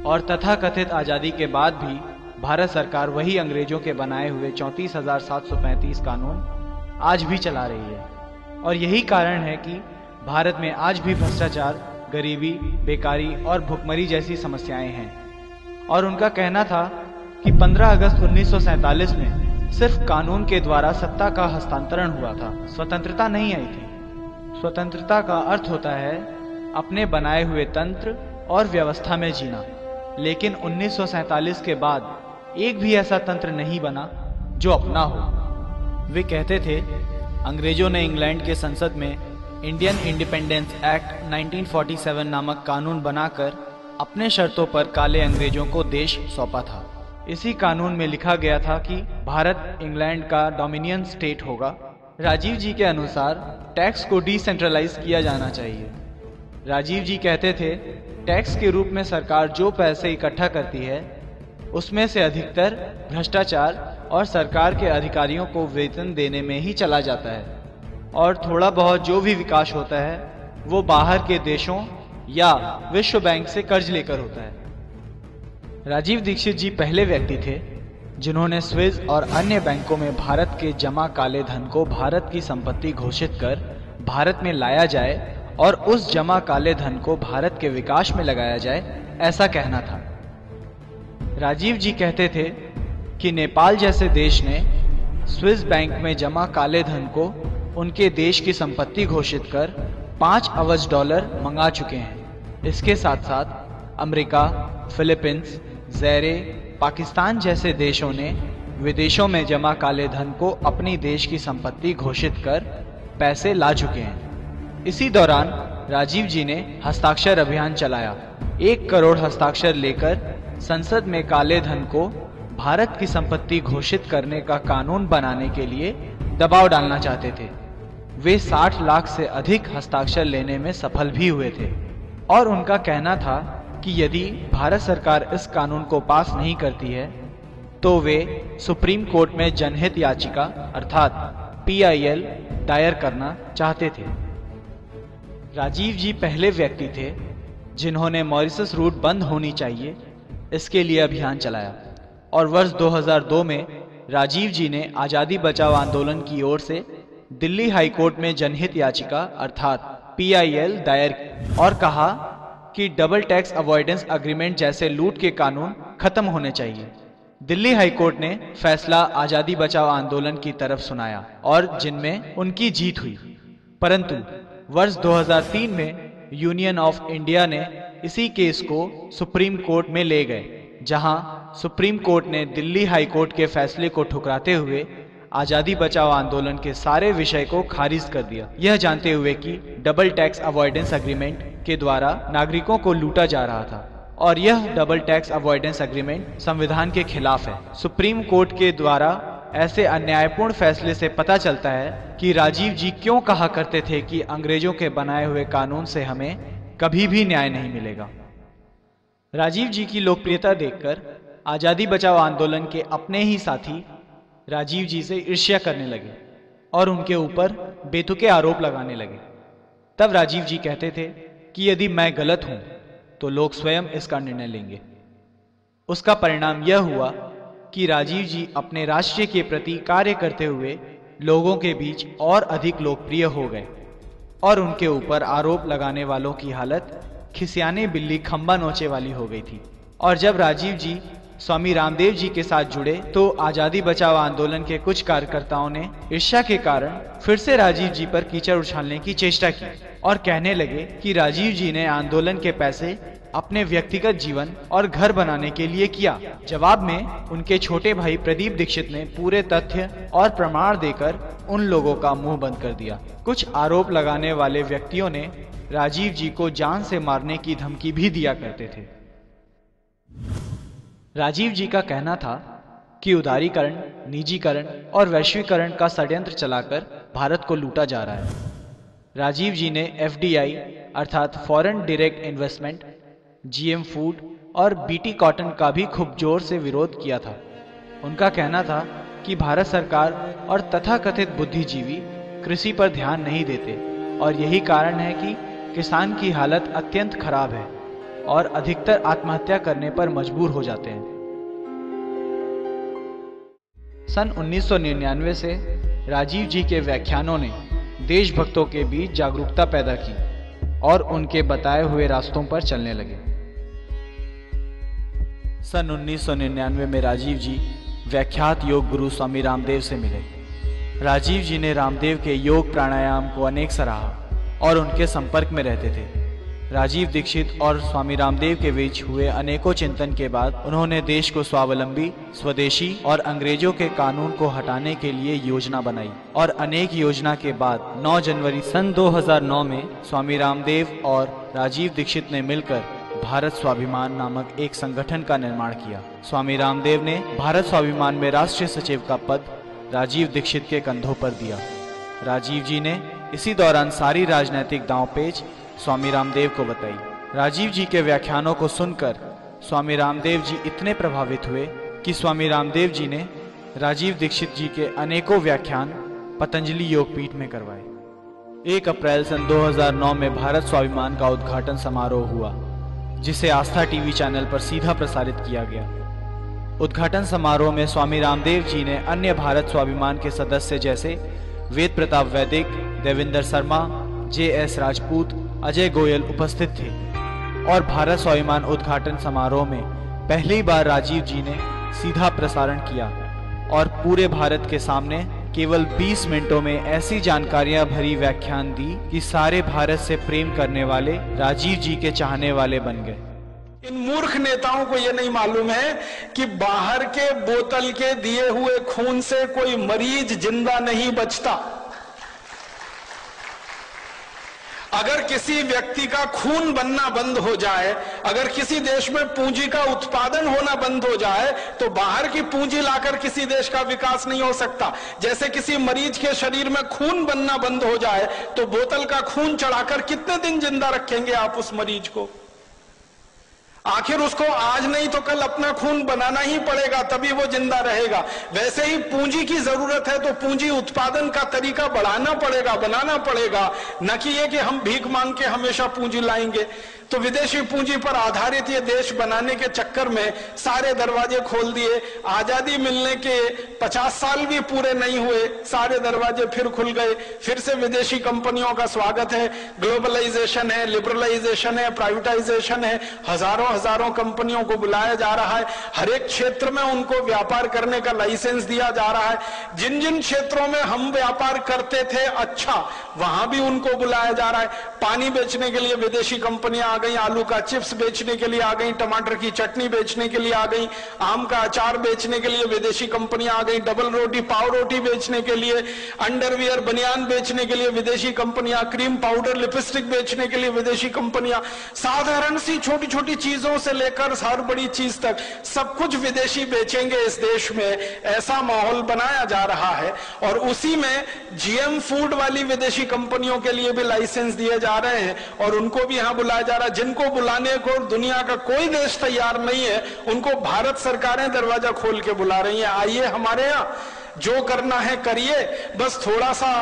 और तथाकथित आजादी के बाद भी भारत सरकार वही अंग्रेजों के बनाए हुए 34,735 कानून आज भी चला रही है। और यही कारण है कि भारत में आज भी भ्रष्टाचार, गरीबी, बेकारी और भुखमरी जैसी समस्याएं हैं। और उनका कहना था कि 15 अगस्त 1947 में सिर्फ कानून के द्वारा सत्ता का हस्तांतरण हुआ था, स्वतंत्रता नहीं आई थी। स्वतंत्रता का अर्थ होता है अपने बनाए हुए तंत्र और व्यवस्था में जीना, लेकिन 1947 के बाद एक भी ऐसा तंत्र नहीं बना जो अपना हो। वे कहते थे अंग्रेजों ने इंग्लैंड के संसद में इंडियन इंडिपेंडेंस एक्ट 1947 नामक कानून बनाकर अपने शर्तों पर काले अंग्रेजों को देश सौंपा था। इसी कानून में लिखा गया था कि भारत इंग्लैंड का डोमिनियन स्टेट होगा। राजीव जी के अनुसार टैक्स को डिसेंट्रलाइज किया जाना चाहिए। राजीव जी कहते थे टैक्स के रूप में सरकार जो पैसे इकट्ठा करती है उसमें से अधिकतर भ्रष्टाचार और सरकार के अधिकारियों को वेतन देने में ही चला जाता है और थोड़ा बहुत जो भी विकास होता है वो बाहर के देशों या विश्व बैंक से कर्ज लेकर होता है। राजीव दीक्षित जी पहले व्यक्ति थे जिन्होंने स्विस और अन्य बैंकों में भारत के जमा काले धन को भारत की संपत्ति घोषित कर भारत में लाया जाए और उस जमा काले धन को भारत के विकास में लगाया जाए, ऐसा कहना था। राजीव जी कहते थे कि नेपाल जैसे देश ने स्विस बैंक में जमा काले धन को उनके देश की संपत्ति घोषित कर $5 अरब मंगा चुके हैं। इसके साथ साथ अमेरिका, फिलीपींस, ज़ैरे, पाकिस्तान जैसे देशों ने विदेशों में जमा काले धन को अपनी देश की संपत्ति घोषित कर पैसे ला चुके हैं। इसी दौरान राजीव जी ने हस्ताक्षर अभियान चलाया। 1 करोड़ हस्ताक्षर लेकर संसद में काले धन को भारत की संपत्ति घोषित करने का कानून बनाने के लिए दबाव डालना चाहते थे। वे 60 लाख से अधिक हस्ताक्षर लेने में सफल भी हुए थे और उनका कहना था कि यदि भारत सरकार इस कानून को पास नहीं करती है तो वे सुप्रीम कोर्ट में जनहित याचिका अर्थात PIL दायर करना चाहते थे। राजीव जी पहले व्यक्ति थे जिन्होंने मॉरिशस रूट बंद होनी चाहिए इसके लिए अभियान चलाया और वर्ष 2002 में राजीव जी ने आज़ादी बचाओ आंदोलन की ओर से दिल्ली हाई कोर्ट में जनहित याचिका अर्थात PIL दायर और कहा कि डबल टैक्स अवॉइडेंस एग्रीमेंट जैसे लूट के कानून खत्म होने चाहिए। दिल्ली हाईकोर्ट ने फैसला आजादी बचाओ आंदोलन की तरफ सुनाया और जिनमें उनकी जीत हुई। परंतु वर्ष 2003 में यूनियन ऑफ इंडिया ने इसी केस को सुप्रीम कोर्ट में ले गए, जहां सुप्रीम कोर्ट ने दिल्ली हाई कोर्ट के फैसले को ठुकराते हुए आजादी बचाओ आंदोलन के सारे विषय को खारिज कर दिया, यह जानते हुए कि डबल टैक्स अवॉइडेंस एग्रीमेंट के द्वारा नागरिकों को लूटा जा रहा था और यह डबल टैक्स अवॉइडेंस एग्रीमेंट संविधान के खिलाफ है। सुप्रीम कोर्ट के द्वारा ऐसे अन्यायपूर्ण फैसले से पता चलता है कि राजीव जी क्यों कहा करते थे कि अंग्रेजों के बनाए हुए कानून से हमें कभी भी न्याय नहीं मिलेगा। राजीव जी की लोकप्रियता देखकर आजादी बचाओ आंदोलन के अपने ही साथी राजीव जी से ईर्ष्या करने लगे और उनके ऊपर बेतुके आरोप लगाने लगे। तब राजीव जी कहते थे कि यदि मैं गलत हूं तो लोग स्वयं इसका निर्णय लेंगे। उसका परिणाम यह हुआ कि राजीव जी अपने राष्ट्र के प्रति कार्य करते हुए लोगों के बीच और अधिक लोकप्रिय हो गए और उनके ऊपर आरोप लगाने वालों की हालत खिसियाने बिल्ली खंबा नोचे वाली हो गई थी। और जब राजीव जी स्वामी रामदेव जी के साथ जुड़े तो आजादी बचाओ आंदोलन के कुछ कार्यकर्ताओं ने ईर्ष्या के कारण फिर से राजीव जी पर कीचड़ उछालने की चेष्टा की और कहने लगे कि राजीव जी ने आंदोलन के पैसे अपने व्यक्तिगत जीवन और घर बनाने के लिए किया। जवाब में उनके छोटे भाई प्रदीप दीक्षित ने पूरे तथ्य और प्रमाण देकर उन लोगों का मुंह बंद कर दिया। कुछ आरोप लगाने वाले व्यक्तियों ने राजीव जी को जान से मारने की धमकी भी दिया करते थे। राजीव जी का कहना था कि उदारीकरण, निजीकरण और वैश्वीकरण का षड्यंत्र चलाकर भारत को लूटा जा रहा है। राजीव जी ने FDI अर्थात foreign direct investment, GM food और BT कॉटन का भी खूब जोर से विरोध किया था। उनका कहना था कि भारत सरकार और तथाकथित बुद्धिजीवी कृषि पर ध्यान नहीं देते और यही कारण है कि किसान की हालत अत्यंत खराब है और अधिकतर आत्महत्या करने पर मजबूर हो जाते हैं। सन 1999 से राजीव जी के व्याख्यानों ने देशभक्तों के बीच जागरूकता पैदा की और उनके बताए हुए रास्तों पर चलने लगे। सन 1999 में राजीव जी व्याख्यात योग गुरु स्वामी रामदेव से मिले। राजीव जी ने रामदेव के योग प्राणायाम को अनेक सराहा और उनके संपर्क में रहते थे। राजीव दीक्षित और स्वामी रामदेव के बीच हुए अनेकों चिंतन के बाद उन्होंने देश को स्वावलंबी, स्वदेशी और अंग्रेजों के कानून को हटाने के लिए योजना बनाई और अनेक योजना के बाद 9 जनवरी सन 2009 में स्वामी रामदेव और राजीव दीक्षित ने मिलकर भारत स्वाभिमान नामक एक संगठन का निर्माण किया। स्वामी रामदेव ने भारत स्वाभिमान में राष्ट्रीय सचिव का पद राजीव दीक्षित के कंधों पर दिया। राजीव जी ने इसी दौरान सारी राजनीतिक दांवपेच स्वामी रामदेव को बताई। राजीव जी के व्याख्यानों को सुनकर स्वामी रामदेव जी इतने प्रभावित हुए कि स्वामी रामदेव जी ने राजीव दीक्षित जी के अनेकों व्याख्यान पतंजलि योगपीठ में करवाए। 1 अप्रैल सन 2009 में भारत स्वाभिमान का उद्घाटन समारोह हुआ, जिसे आस्था टीवी चैनल पर सीधा प्रसारित किया गया। उद्घाटन समारोह में स्वामी रामदेव जी ने अन्य भारत स्वाभिमान के सदस्य जैसे वेद प्रताप वैदिक, देवेंद्र शर्मा, JS राजपूत, अजय गोयल उपस्थित थे और भारत स्वाभिमान उद्घाटन समारोह में पहली बार राजीव जी ने सीधा प्रसारण किया और पूरे भारत के सामने केवल 20 मिनटों में ऐसी जानकारियां भरी व्याख्यान दी कि सारे भारत से प्रेम करने वाले राजीव जी के चाहने वाले बन गए। इन मूर्ख नेताओं को यह नहीं मालूम है कि बाहर के बोतल के दिए हुए खून से कोई मरीज जिंदा नहीं बचता। अगर किसी व्यक्ति का खून बनना बंद हो जाए, अगर किसी देश में पूंजी का उत्पादन होना बंद हो जाए, तो बाहर की पूंजी लाकर किसी देश का विकास नहीं हो सकता। जैसे किसी मरीज के शरीर में खून बनना बंद हो जाए तो बोतल का खून चढ़ाकर कितने दिन जिंदा रखेंगे आप उस मरीज को? आखिर उसको आज नहीं तो कल अपना खून बनाना ही पड़ेगा, तभी वो जिंदा रहेगा। वैसे ही पूंजी की जरूरत है तो पूंजी उत्पादन का तरीका बढ़ाना पड़ेगा, बनाना पड़ेगा, न कि ये कि हम भीख मांग के हमेशा पूंजी लाएंगे। तो विदेशी पूंजी पर आधारित ये देश बनाने के चक्कर में सारे दरवाजे खोल दिए। आजादी मिलने के 50 साल भी पूरे नहीं हुए, सारे दरवाजे फिर खुल गए, फिर से विदेशी कंपनियों का स्वागत है। ग्लोबलाइजेशन है, लिबरलाइजेशन है, प्राइवेटाइजेशन है, हजारों हजारों कंपनियों को बुलाया जा रहा है। हर एक क्षेत्र में उनको व्यापार करने का लाइसेंस दिया जा रहा है। जिन जिन क्षेत्रों में हम व्यापार करते थे अच्छा, वहां भी उनको बुलाया जा रहा है। पानी बेचने के लिए विदेशी कंपनियां आ गई, आलू का चिप्स बेचने के लिए आ गई, टमाटर की चटनी बेचने के लिए आ गई, आम का अचार बेचने के लिए विदेशी कंपनियां आ गई, डबल रोटी पाव रोटी बेचने के लिए, अंडरवियर बनियान बेचने के लिए विदेशी कंपनियां, क्रीम पाउडर लिपस्टिक बेचने के लिए विदेशी कंपनियां, साधारण सी छोटी छोटी चीजों से लेकर हर बड़ी चीज तक सब कुछ विदेशी बेचेंगे इस देश में, ऐसा माहौल बनाया जा रहा है। और उसी में जीएम फूड वाली विदेशी कंपनियों के लिए भी लाइसेंस दिए जा रहे हैं और उनको भी यहां बुलाया जा रहा है। जिनको बुलाने को दुनिया का कोई देश तैयार नहीं है, उनको भारत सरकारें दरवाजा खोल के बुला रही हैं, आइए हमारे यहां, जो करना है करिए, बस थोड़ा सा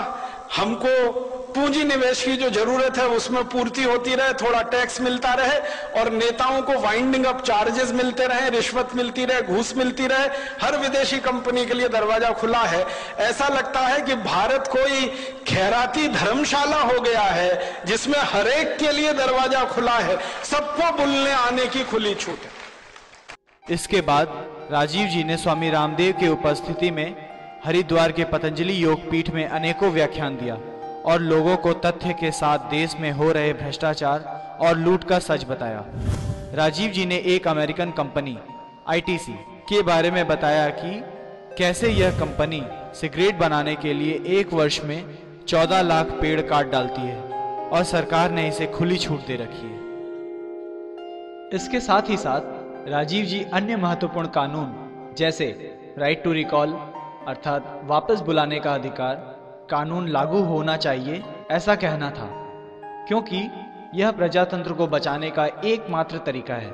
हमको पूंजी निवेश की जो जरूरत है उसमें पूर्ति होती रहे, थोड़ा टैक्स मिलता रहे और नेताओं को वाइंडिंग अप चार्जेस मिलते रहे, रिश्वत मिलती रहे, घूस मिलती रहे। हर विदेशी कंपनी के लिए दरवाजा खुला है। ऐसा लगता है कि भारत कोई खैराती धर्मशाला हो गया है जिसमें हर एक के लिए दरवाजा खुला है, सबको बुलने आने की खुली छूट है। इसके बाद राजीव जी ने स्वामी रामदेव की उपस्थिति में हरिद्वार के पतंजलि योग पीठ में अनेकों व्याख्यान दिया और लोगों को तथ्य के साथ देश में हो रहे भ्रष्टाचार और लूट का सच बताया। राजीव जी ने एक अमेरिकन कंपनी आईटीसी के बारे में बताया कि कैसे यह कंपनी सिगरेट बनाने के लिए एक वर्ष में 14 लाख पेड़ काट डालती है और सरकार ने इसे खुली छूट दे रखी है। इसके साथ ही साथ राजीव जी अन्य महत्वपूर्ण कानून जैसे राइट टू रिकॉल अर्थात वापस बुलाने का अधिकार कानून लागू होना चाहिए, ऐसा कहना था, क्योंकि यह प्रजातंत्र को बचाने का एकमात्र तरीका है।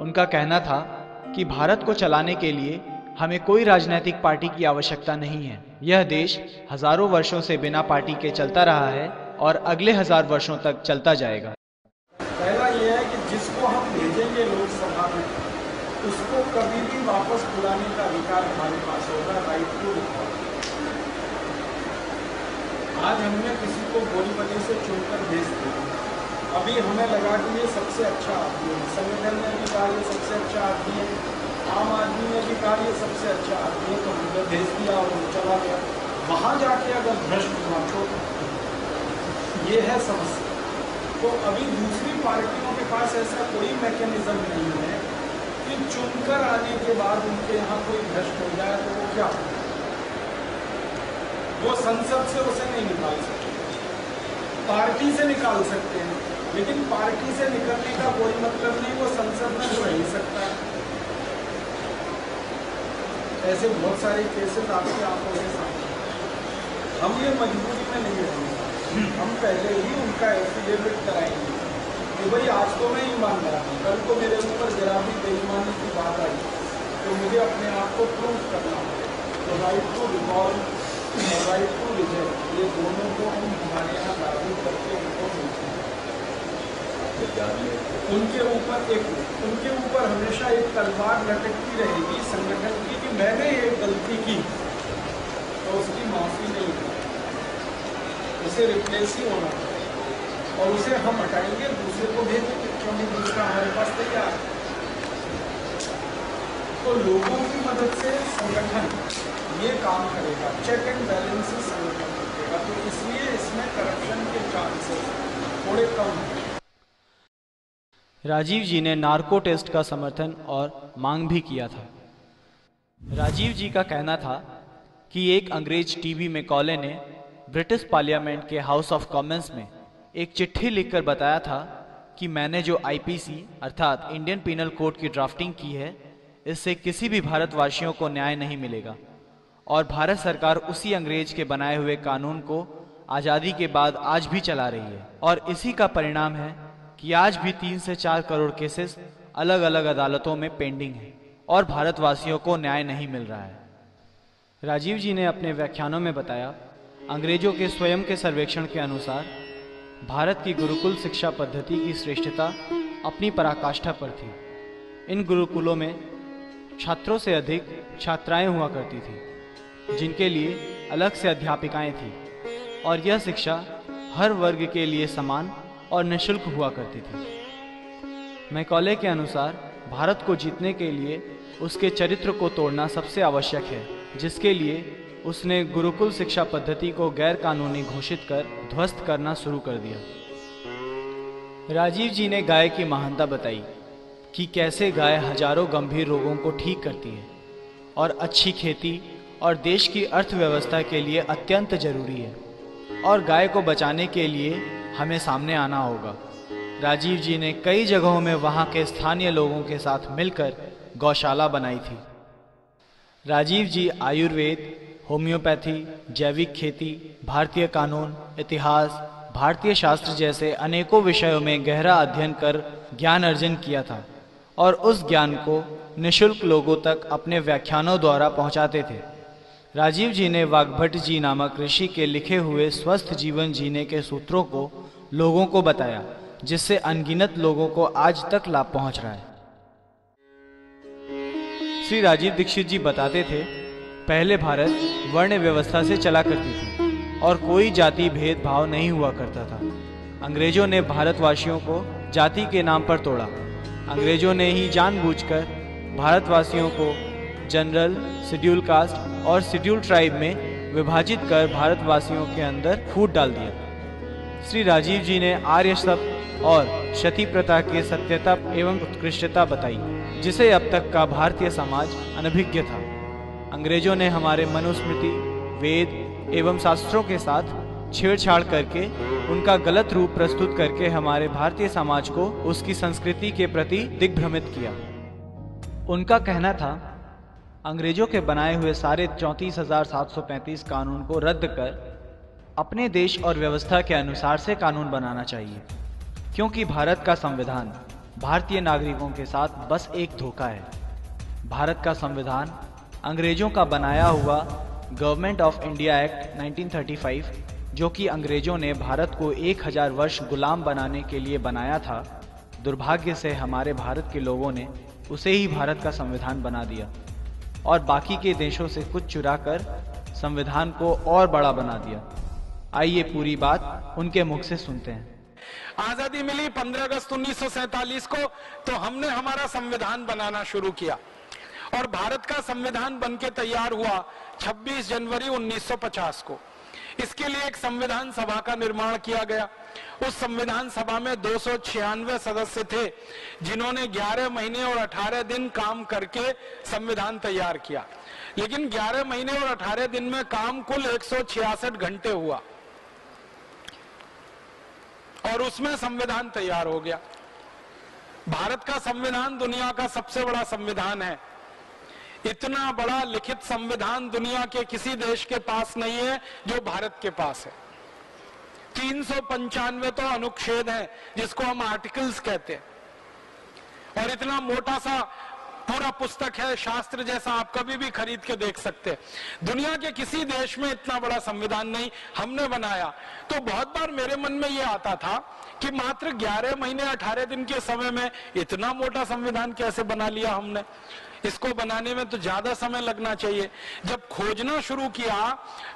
उनका कहना था कि भारत को चलाने के लिए हमें कोई राजनीतिक पार्टी की आवश्यकता नहीं है। यह देश हजारों वर्षों से बिना पार्टी के चलता रहा है और अगले 1000 वर्षों तक चलता जाएगा। पहला यह है कि जिसको हम भेजेंगे लोकसभा में उसको कभी भी वापस बुलाने का अधिकार हमारे पास होगा, राइट टू रिकॉल। आज हमने किसी को गोली वजह से चुनकर भेज दिया, अभी हमें लगा कि ये सबसे अच्छा आदमी है, संगठन ने भी कहा ये सबसे अच्छा आदमी है, आम आदमी ने भी कहा ये सबसे अच्छा आदमी है, तो हमने भेज दिया और वो चला गया। वहाँ जाके अगर भ्रष्ट हुआ तो ये है समस्या। तो अभी दूसरी पार्टियों के पास ऐसा कोई मैकेनिज्म नहीं है कि चुनकर आने के बाद उनके यहाँ कोई भ्रष्ट हो जाए तो वो क्या, वो संसद से उसे नहीं निकाल सकते, पार्टी से निकाल सकते हैं, लेकिन पार्टी से निकलने का कोई मतलब नहीं, वो संसद में तो रह सकता है। ऐसे बहुत सारे केसेस आपके आंखों के सामने। हम ये मजबूरी में नहीं रहेंगे, हम पहले ही उनका एफिडेविट कराएंगे कि भाई आज तो मैं ईमानदार हूँ, कल को मेरे ऊपर जरा भी बेईमानी की बात आई तो मुझे अपने आप को प्रूव करना है। तो राइट टू रिकॉल और राइट टू रिजेक्ट, ये दोनों को हम हमारे यहाँ लागू करके उनको मिलते हैं। उनके ऊपर हमेशा एक तलवार लटकती रहेगी संगठन की कि मैंने एक गलती की तो उसकी माफी नहीं की, उसे रिप्लेस ही होना और उसे हम हटाएंगे, दूसरे को भेजेंगे क्योंकि दूसरा हमारे पास तैयार है। तो लोगों की मदद से संगठन ये काम करेगा, चेक एंड बैलेंसेस संगठन करेगा, तो इसलिए इसमें करप्शन के चांसेस थोड़े कम हैं। राजीव जी ने नार्को टेस्ट का समर्थन और मांग भी किया था। राजीव जी का कहना था कि एक अंग्रेज टीवी मैकॉले ने ब्रिटिश पार्लियामेंट के हाउस ऑफ कॉमन्स में एक चिट्ठी लिखकर बताया था कि मैंने जो आईपीसी अर्थात इंडियन पीनल कोड की ड्राफ्टिंग की है, इससे किसी भी भारतवासियों को न्याय नहीं मिलेगा और भारत सरकार उसी अंग्रेज के बनाए हुए कानून को आज़ादी के बाद आज भी चला रही है और इसी का परिणाम है कि आज भी 3 से 4 करोड़ केसेस अलग अलग अदालतों में पेंडिंग हैं और भारतवासियों को न्याय नहीं मिल रहा है। राजीव जी ने अपने व्याख्यानों में बताया, अंग्रेजों के स्वयं के सर्वेक्षण के अनुसार भारत की गुरुकुल शिक्षा पद्धति की श्रेष्ठता अपनी पराकाष्ठा पर थी। इन गुरुकुलों में छात्रों से अधिक छात्राएं हुआ करती थी, जिनके लिए अलग से अध्यापिकाएं थीं, और यह शिक्षा हर वर्ग के लिए समान और निःशुल्क हुआ करती थी। मैकॉले के अनुसार भारत को जीतने के लिए उसके चरित्र को तोड़ना सबसे आवश्यक है, जिसके लिए उसने गुरुकुल शिक्षा पद्धति को गैर कानूनी घोषित कर ध्वस्त करना शुरू कर दिया। राजीव जी ने गाय की महानता बताई कि कैसे गाय हजारों गंभीर रोगों को ठीक करती है और अच्छी खेती और देश की अर्थव्यवस्था के लिए अत्यंत जरूरी है, और गाय को बचाने के लिए हमें सामने आना होगा। राजीव जी ने कई जगहों में वहाँ के स्थानीय लोगों के साथ मिलकर गौशाला बनाई थी। राजीव जी आयुर्वेद, होम्योपैथी, जैविक खेती, भारतीय कानून, इतिहास, भारतीय शास्त्र जैसे अनेकों विषयों में गहरा अध्ययन कर ज्ञान अर्जन किया था, और उस ज्ञान को निःशुल्क लोगों तक अपने व्याख्यानों द्वारा पहुंचाते थे। राजीव जी ने वाग्भट जी नामक ऋषि के लिखे हुए स्वस्थ जीवन जीने के सूत्रों को लोगों को बताया, जिससे अनगिनत लोगों को आज तक लाभ पहुंच रहा है। श्री राजीव दीक्षित जी बताते थे, पहले भारत वर्ण व्यवस्था से चला करती थी और कोई जाति भेदभाव नहीं हुआ करता था। अंग्रेजों ने भारतवासियों को जाति के नाम पर तोड़ा। अंग्रेजों ने ही जानबूझकर भारतवासियों को जनरल, शेड्यूल कास्ट और शेड्यूल ट्राइब में विभाजित कर भारतवासियों के अंदर फूट डाल दिया। श्री राजीव जी ने आर्य शब्द और सती प्रथा के सत्यता एवं उत्कृष्टता बताई, जिसे अब तक का भारतीय समाज अनभिज्ञ था। अंग्रेजों ने हमारे मनुस्मृति, वेद एवं शास्त्रों के साथ छेड़छाड़ करके उनका गलत रूप प्रस्तुत करके हमारे भारतीय समाज को उसकी संस्कृति के प्रति दिग्भ्रमित किया। उनका कहना था, अंग्रेजों के बनाए हुए सारे 34,735 कानून को रद्द कर अपने देश और व्यवस्था के अनुसार से कानून बनाना चाहिए, क्योंकि भारत का संविधान भारतीय नागरिकों के साथ बस एक धोखा है। भारत का संविधान अंग्रेजों का बनाया हुआ गवर्नमेंट ऑफ इंडिया एक्ट 1935, जो कि अंग्रेजों ने भारत को 1000 वर्ष गुलाम बनाने के लिए बनाया था, दुर्भाग्य से हमारे भारत के लोगों ने उसे ही भारत का संविधान बना दिया और बाकी के देशों से कुछ चुराकर संविधान को और बड़ा बना दिया। आइए पूरी बात उनके मुख से सुनते हैं। आजादी मिली 15 अगस्त 1947 को, तो हमने हमारा संविधान बनाना शुरू किया और भारत का संविधान बनके तैयार हुआ 26 जनवरी 1950 को। इसके लिए एक संविधान सभा का निर्माण किया गया। उस संविधान सभा में 296 सदस्य थे, जिन्होंने 11 महीने और 18 दिन काम करके संविधान तैयार किया। लेकिन 11 महीने और 18 दिन में काम कुल 166 घंटे हुआ और उसमें संविधान तैयार हो गया। भारत का संविधान दुनिया का सबसे बड़ा संविधान है। इतना बड़ा लिखित संविधान दुनिया के किसी देश के पास नहीं है जो भारत के पास है। 395 तो अनुच्छेद हैं, जिसको हम आर्टिकल्स कहते हैं, और इतना मोटा सा पूरा पुस्तक है, शास्त्र जैसा, आप कभी भी खरीद के देख सकते हैं। दुनिया के किसी देश में इतना बड़ा संविधान नहीं हमने बनाया। तो बहुत बार मेरे मन में यह आता था कि मात्र 11 महीने 18 दिन के समय में इतना मोटा संविधान कैसे बना लिया हमने। इसको बनाने में तो ज्यादा समय लगना चाहिए। जब खोजना शुरू किया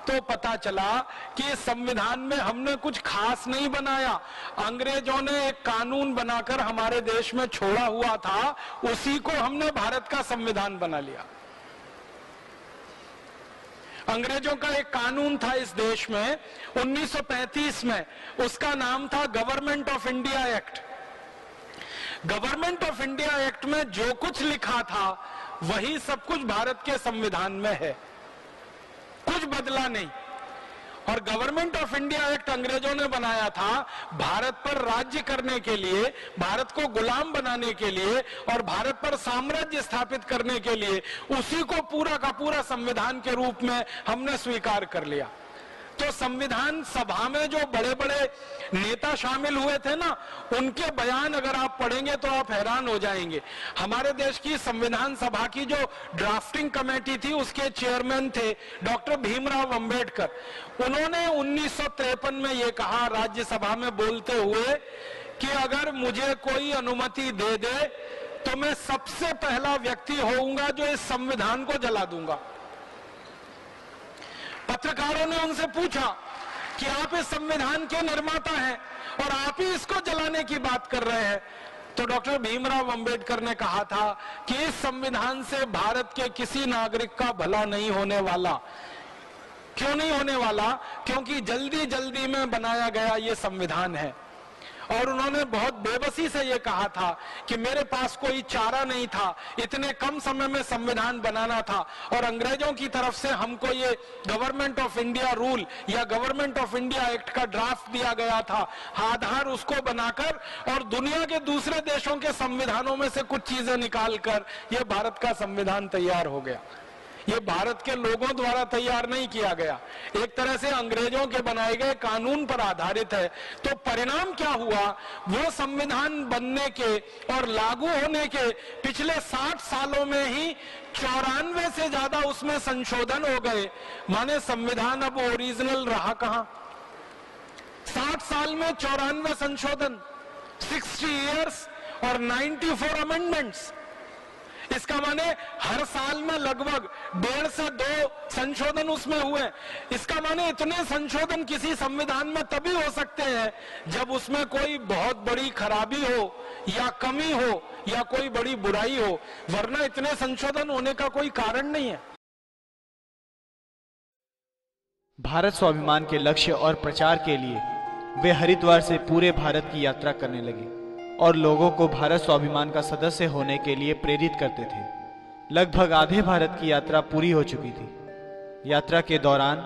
तो पता चला कि इस संविधान में हमने कुछ खास नहीं बनाया। अंग्रेजों ने एक कानून बनाकर हमारे देश में छोड़ा हुआ था, उसी को हमने भारत का संविधान बना लिया। अंग्रेजों का एक कानून था इस देश में 1935 में, उसका नाम था government of India act. Government of India act में जो कुछ लिखा था वही सब कुछ भारत के संविधान में है, कुछ बदला नहीं। और गवर्नमेंट ऑफ इंडिया एक्ट अंग्रेजों ने बनाया था भारत पर राज्य करने के लिए, भारत को गुलाम बनाने के लिए और भारत पर साम्राज्य स्थापित करने के लिए। उसी को पूरा का पूरा संविधान के रूप में हमने स्वीकार कर लिया। तो संविधान सभा में जो बड़े बड़े नेता शामिल हुए थे ना, उनके बयान अगर आप पढ़ेंगे तो आप हैरान हो जाएंगे। हमारे देश की संविधान सभा की जो ड्राफ्टिंग कमेटी थी, उसके चेयरमैन थे डॉक्टर भीमराव अंबेडकर। उन्होंने 1953 में ये कहा राज्यसभा में बोलते हुए कि अगर मुझे कोई अनुमति दे दे तो मैं सबसे पहला व्यक्ति होऊंगा जो इस संविधान को जला दूंगा। पत्रकारों ने उनसे पूछा कि आप इस संविधान के निर्माता हैं और आप ही इसको जलाने की बात कर रहे हैं। तो डॉक्टर भीमराव अंबेडकर ने कहा था कि इस संविधान से भारत के किसी नागरिक का भला नहीं होने वाला। क्यों नहीं होने वाला? क्योंकि जल्दी जल्दी में बनाया गया ये संविधान है। और उन्होंने बहुत बेबसी से ये कहा था कि मेरे पास कोई चारा नहीं था, इतने कम समय में संविधान बनाना था और अंग्रेजों की तरफ से हमको ये गवर्नमेंट ऑफ इंडिया रूल या गवर्नमेंट ऑफ इंडिया एक्ट का ड्राफ्ट दिया गया था। आधार उसको बनाकर और दुनिया के दूसरे देशों के संविधानों में से कुछ चीजें निकालकर ये भारत का संविधान तैयार हो गया। ये भारत के लोगों द्वारा तैयार नहीं किया गया, एक तरह से अंग्रेजों के बनाए गए कानून पर आधारित है। तो परिणाम क्या हुआ? वो संविधान बनने के और लागू होने के पिछले 60 सालों में ही 94 से ज्यादा उसमें संशोधन हो गए। माने संविधान अब ओरिजिनल रहा कहां? 60 साल में 94 संशोधन, 60 इयर्स और 94 अमेंडमेंट्स। इसका माने हर साल में लगभग 1.5 से 2 संशोधन उसमें हुए। इसका माने इतने संशोधन किसी संविधान में तभी हो सकते हैं जब उसमें कोई बहुत बड़ी खराबी हो या कमी हो या कोई बड़ी बुराई हो, वरना इतने संशोधन होने का कोई कारण नहीं है। भारत स्वाभिमान के लक्ष्य और प्रचार के लिए वे हरिद्वार से पूरे भारत की यात्रा करने लगे और लोगों को भारत स्वाभिमान का सदस्य होने के लिए प्रेरित करते थे। लगभग आधे भारत की यात्रा पूरी हो चुकी थी। यात्रा के दौरान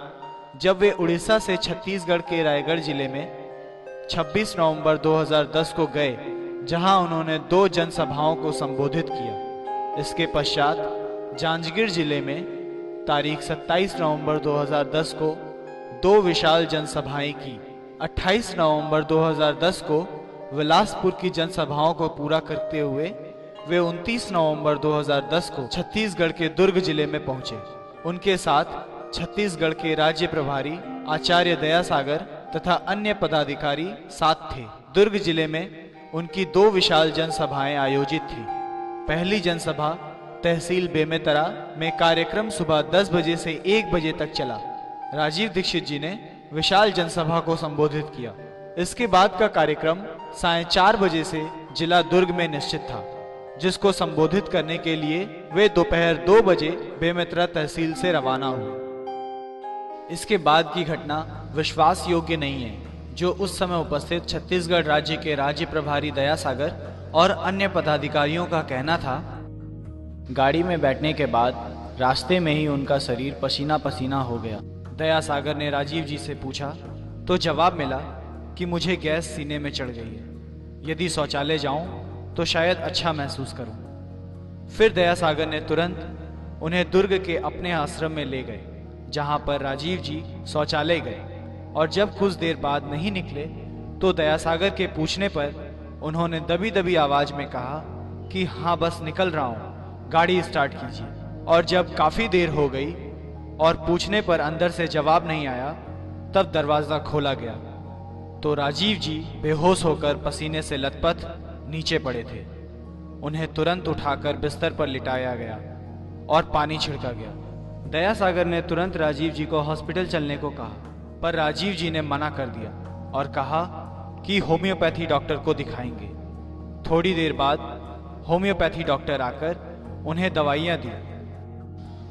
जब वे उड़ीसा से छत्तीसगढ़ के रायगढ़ जिले में 26 नवंबर 2010 को गए, जहां उन्होंने 2 जनसभाओं को संबोधित किया। इसके पश्चात जांजगीर जिले में तारीख 27 नवंबर 2010 को 2 विशाल जनसभाएं की। 28 नवंबर 2010 को विलासपुर की जनसभाओं को पूरा करते हुए वे 29 नवंबर 2010 को छत्तीसगढ़ के दुर्ग जिले में पहुंचे। उनके साथ छत्तीसगढ़ के राज्य प्रभारी आचार्य दयासागर तथा अन्य पदाधिकारी साथ थे। दुर्ग जिले में उनकी 2 विशाल जनसभाएं आयोजित थी। पहली जनसभा तहसील बेमेतरा में कार्यक्रम सुबह 10 बजे से 1 बजे तक चला। राजीव दीक्षित जी ने विशाल जनसभा को संबोधित किया। इसके बाद का कार्यक्रम सायं 4 बजे से जिला दुर्ग में निश्चित था, जिसको संबोधित करने के लिए वे दोपहर 2 बजे बेमेतरा तहसील से रवाना हुए। इसके बाद की घटना विश्वास योग्य नहीं है, जो उस समय उपस्थित छत्तीसगढ़ राज्य के राज्य प्रभारी दयासागर और अन्य पदाधिकारियों का कहना था। गाड़ी में बैठने के बाद रास्ते में ही उनका शरीर पसीना पसीना हो गया। दयासागर ने राजीव जी से पूछा तो जवाब मिला कि मुझे गैस सीने में चढ़ गई है, यदि शौचालय जाऊं तो शायद अच्छा महसूस करूं। फिर दयासागर ने तुरंत उन्हें दुर्ग के अपने आश्रम में ले गए, जहां पर राजीव जी शौचालय गए और जब कुछ देर बाद नहीं निकले तो दयासागर के पूछने पर उन्होंने दबी दबी आवाज में कहा कि हाँ बस निकल रहा हूं, गाड़ी स्टार्ट कीजिए। और जब काफी देर हो गई और पूछने पर अंदर से जवाब नहीं आया, तब दरवाजा खोला गया तो राजीव जी बेहोश होकर पसीने से लथपथ नीचे पड़े थे। उन्हें तुरंत उठाकर बिस्तर पर लिटाया गया और पानी छिड़का गया। दयासागर ने तुरंत राजीव जी को हॉस्पिटल चलने को कहा, पर राजीव जी ने मना कर दिया और कहा कि होम्योपैथी डॉक्टर को दिखाएंगे। थोड़ी देर बाद होम्योपैथी डॉक्टर आकर उन्हें दवाइयां दी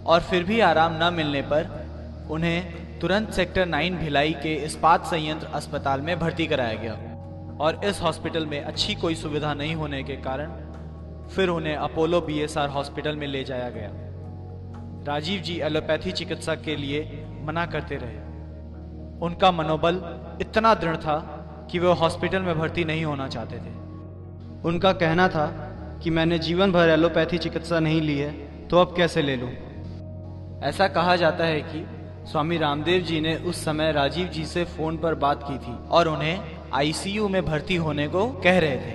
और फिर भी आराम न मिलने पर उन्हें तुरंत सेक्टर 9 भिलाई के इस्पात संयंत्र अस्पताल में भर्ती कराया गया और इस हॉस्पिटल में अच्छी कोई सुविधा नहीं होने के कारण फिर उन्हें अपोलो बीएसआर हॉस्पिटल में ले जाया गया। राजीव जी एलोपैथी चिकित्सा के लिए मना करते रहे। उनका मनोबल इतना दृढ़ था कि वे हॉस्पिटल में भर्ती नहीं होना चाहते थे। उनका कहना था कि मैंने जीवन भर एलोपैथी चिकित्सा नहीं ली है, तो अब कैसे ले लूं। ऐसा कहा जाता है कि स्वामी रामदेव जी ने उस समय राजीव जी से फोन पर बात की थी और उन्हें आईसीयू में भर्ती होने को कह रहे थे।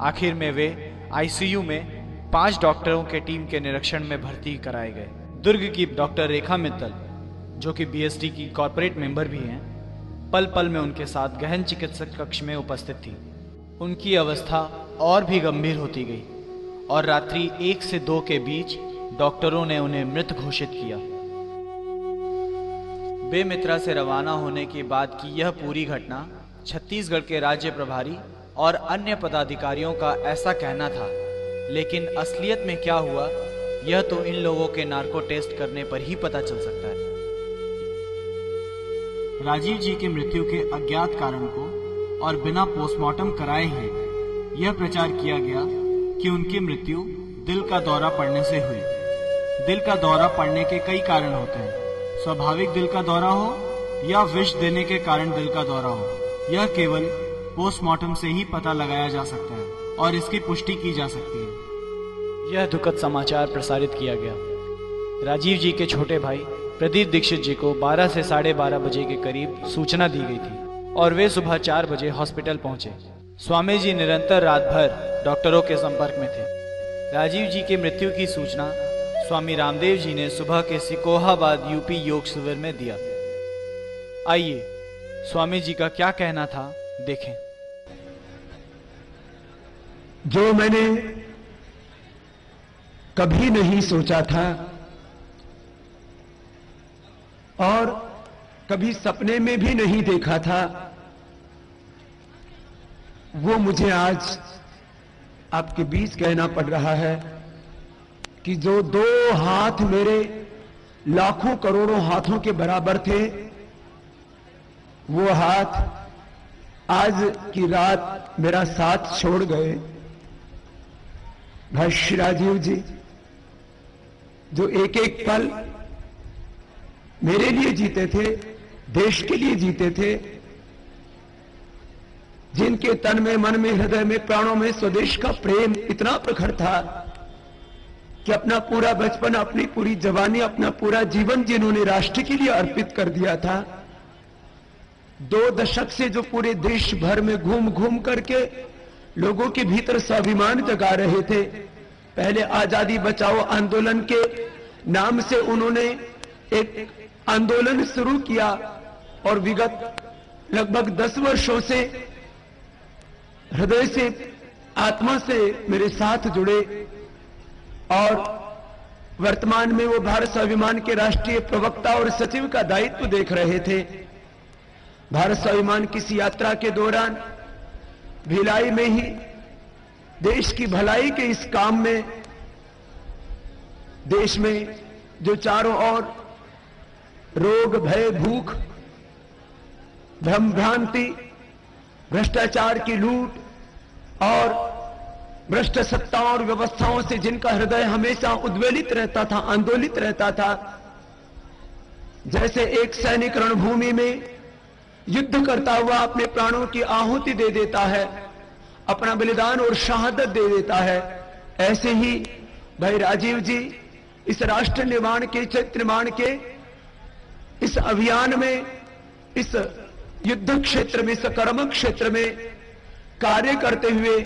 आखिर में वे आईसीयू में 5 डॉक्टरों के टीम के निरीक्षण में भर्ती कराए गए। दुर्ग की डॉक्टर रेखा मित्तल, जो कि बीएसटी की कॉर्पोरेट मेंबर भी हैं, पल पल में उनके साथ गहन चिकित्सक कक्ष में उपस्थित थी। उनकी अवस्था और भी गंभीर होती गई और रात्रि 1 से 2 के बीच डॉक्टरों ने उन्हें मृत घोषित किया। बेमित्रा से रवाना होने के बाद की यह पूरी घटना छत्तीसगढ़ के राज्य प्रभारी और अन्य पदाधिकारियों का ऐसा कहना था, लेकिन असलियत में क्या हुआ यह तो इन लोगों के नार्को टेस्ट करने पर ही पता चल सकता है। राजीव जी की मृत्यु के अज्ञात कारण को और बिना पोस्टमार्टम कराए ही यह प्रचार किया गया कि उनकी मृत्यु दिल का दौरा पड़ने से हुई। दिल का दौरा पड़ने के कई कारण होते हैं, स्वाभाविक दिल का दौरा हो या विष देने के कारण दिल का दौरा हो, यह केवल पोस्टमार्टम से ही पता लगाया जा सकता है और इसकी पुष्टि की जा सकती है। यह दुखद समाचार प्रसारित किया गया। राजीव जी के छोटे भाई प्रदीप दीक्षित जी को 12 से 12:30 बजे के करीब सूचना दी गई थी और वे सुबह 4 बजे हॉस्पिटल पहुंचे। स्वामी जी निरंतर रात भर डॉक्टरों के संपर्क में थे। राजीव जी की मृत्यु की सूचना स्वामी रामदेव जी ने सुबह के सिकोहाबाद यूपी योग शिविर में दिया। आइए स्वामी जी का क्या कहना था देखें। जो मैंने कभी नहीं सोचा था और कभी सपने में भी नहीं देखा था, वो मुझे आज आपके बीच कहना पड़ रहा है कि जो 2 हाथ मेरे लाखों करोड़ों हाथों के बराबर थे, वो हाथ आज की रात मेरा साथ छोड़ गए। भाई श्री राजीव जी जो एक एक पल मेरे लिए जीते थे, देश के लिए जीते थे, जिनके तन में, मन में, हृदय में, प्राणों में स्वदेश का प्रेम इतना प्रखर था कि अपना पूरा बचपन, अपनी पूरी जवानी, अपना पूरा जीवन जिन्होंने राष्ट्र के लिए अर्पित कर दिया था। 2 दशक से जो पूरे देश भर में घूम घूम करके लोगों के भीतर स्वाभिमान जगा रहे थे। पहले आजादी बचाओ आंदोलन के नाम से उन्होंने एक आंदोलन शुरू किया और विगत लगभग 10 वर्षों से हृदय से, आत्मा से मेरे साथ जुड़े और वर्तमान में वो भारत स्वाभिमान के राष्ट्रीय प्रवक्ता और सचिव का दायित्व देख रहे थे। भारत स्वाभिमान की इस यात्रा के दौरान भिलाई में ही देश की भलाई के इस काम में देश में जो चारों ओर रोग, भय, भूख, भ्रम भ्रांति, भ्रष्टाचार की लूट और भ्रष्ट सत्ताओं और व्यवस्थाओं से जिनका हृदय हमेशा उद्वेलित रहता था, आंदोलित रहता था, जैसे एक सैनिक रणभूमि में युद्ध करता हुआ अपने प्राणों की आहुति दे देता है, अपना बलिदान और शहादत दे देता है, ऐसे ही भाई राजीव जी इस राष्ट्र निर्माण के, चरित्र निर्माण के इस अभियान में, इस युद्ध क्षेत्र में, सकर्मक क्षेत्र में कार्य करते हुए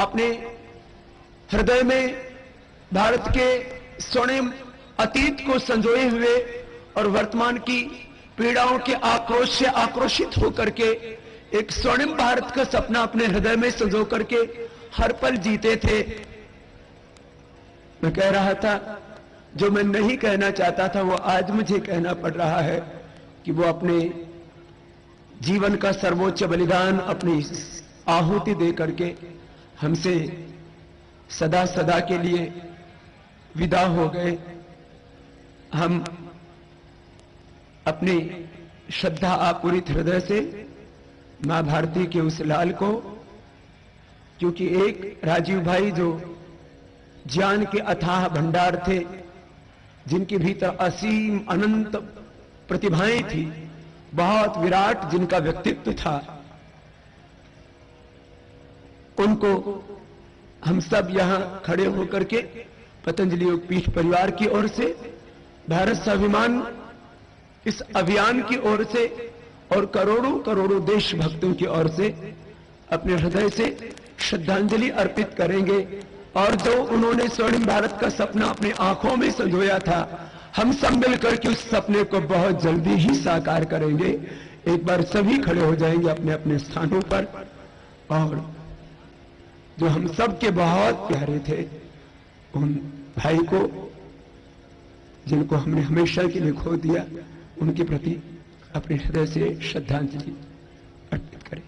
अपने हृदय में भारत के स्वर्णिम अतीत को संजोए हुए और वर्तमान की पीड़ाओं के आक्रोश से आक्रोशित होकर के एक स्वर्णिम भारत का सपना अपने हृदय में संजो करके हर पल जीते थे। मैं कह रहा था जो मैं नहीं कहना चाहता था वो आज मुझे कहना पड़ रहा है कि वो अपने जीवन का सर्वोच्च बलिदान, अपनी आहुति दे करके हमसे सदा सदा के लिए विदा हो गए। हम अपनी श्रद्धा आपूरित हृदय से मां भारती के उस लाल को, क्योंकि एक राजीव भाई जो ज्ञान के अथाह भंडार थे, जिनके भीतर असीम अनंत प्रतिभाएं थी, बहुत विराट जिनका व्यक्तित्व था, उनको हम सब यहां खड़े होकर के पतंजलि योगपीठ परिवार की ओर से, भारत स्वाभिमान इस अभियान की ओर से और करोड़ों करोड़ों देशभक्तों की ओर से अपने हृदय से श्रद्धांजलि अर्पित करेंगे। और जो उन्होंने स्वर्णिम भारत का सपना अपनी आंखों में संजोया था, हम सब मिलकर के उस सपने को बहुत जल्दी ही साकार करेंगे। एक बार सभी खड़े हो जाएंगे अपने अपने स्थानों पर और जो हम सब के बहुत प्यारे थे, उन भाई को जिनको हमने हमेशा के लिए खो दिया, उनके प्रति अपने हृदय से श्रद्धांजलि अर्पित करें।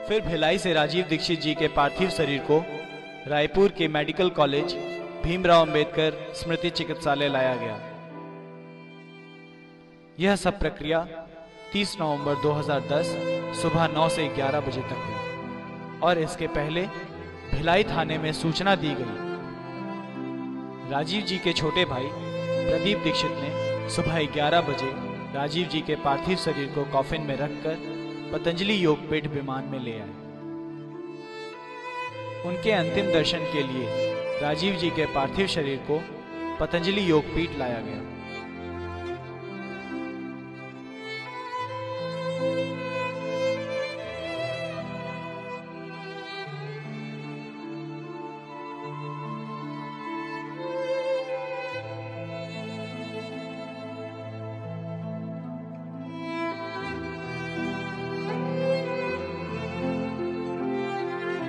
फिर भिलाई से राजीव दीक्षित जी के पार्थिव शरीर को रायपुर के मेडिकल कॉलेज भीमराव अंबेडकर स्मृति चिकित्सालय लाया गया। यह सब प्रक्रिया 30 नवंबर 2010 सुबह 9 से 11 बजे तक हुई और इसके पहले भिलाई थाने में सूचना दी गई। राजीव जी के छोटे भाई प्रदीप दीक्षित ने सुबह 11 बजे राजीव जी के पार्थिव शरीर को कॉफिन में रखकर पतंजलि योगपीठ विमान में ले आए। उनके अंतिम दर्शन के लिए राजीव जी के पार्थिव शरीर को पतंजलि योगपीठ लाया गया।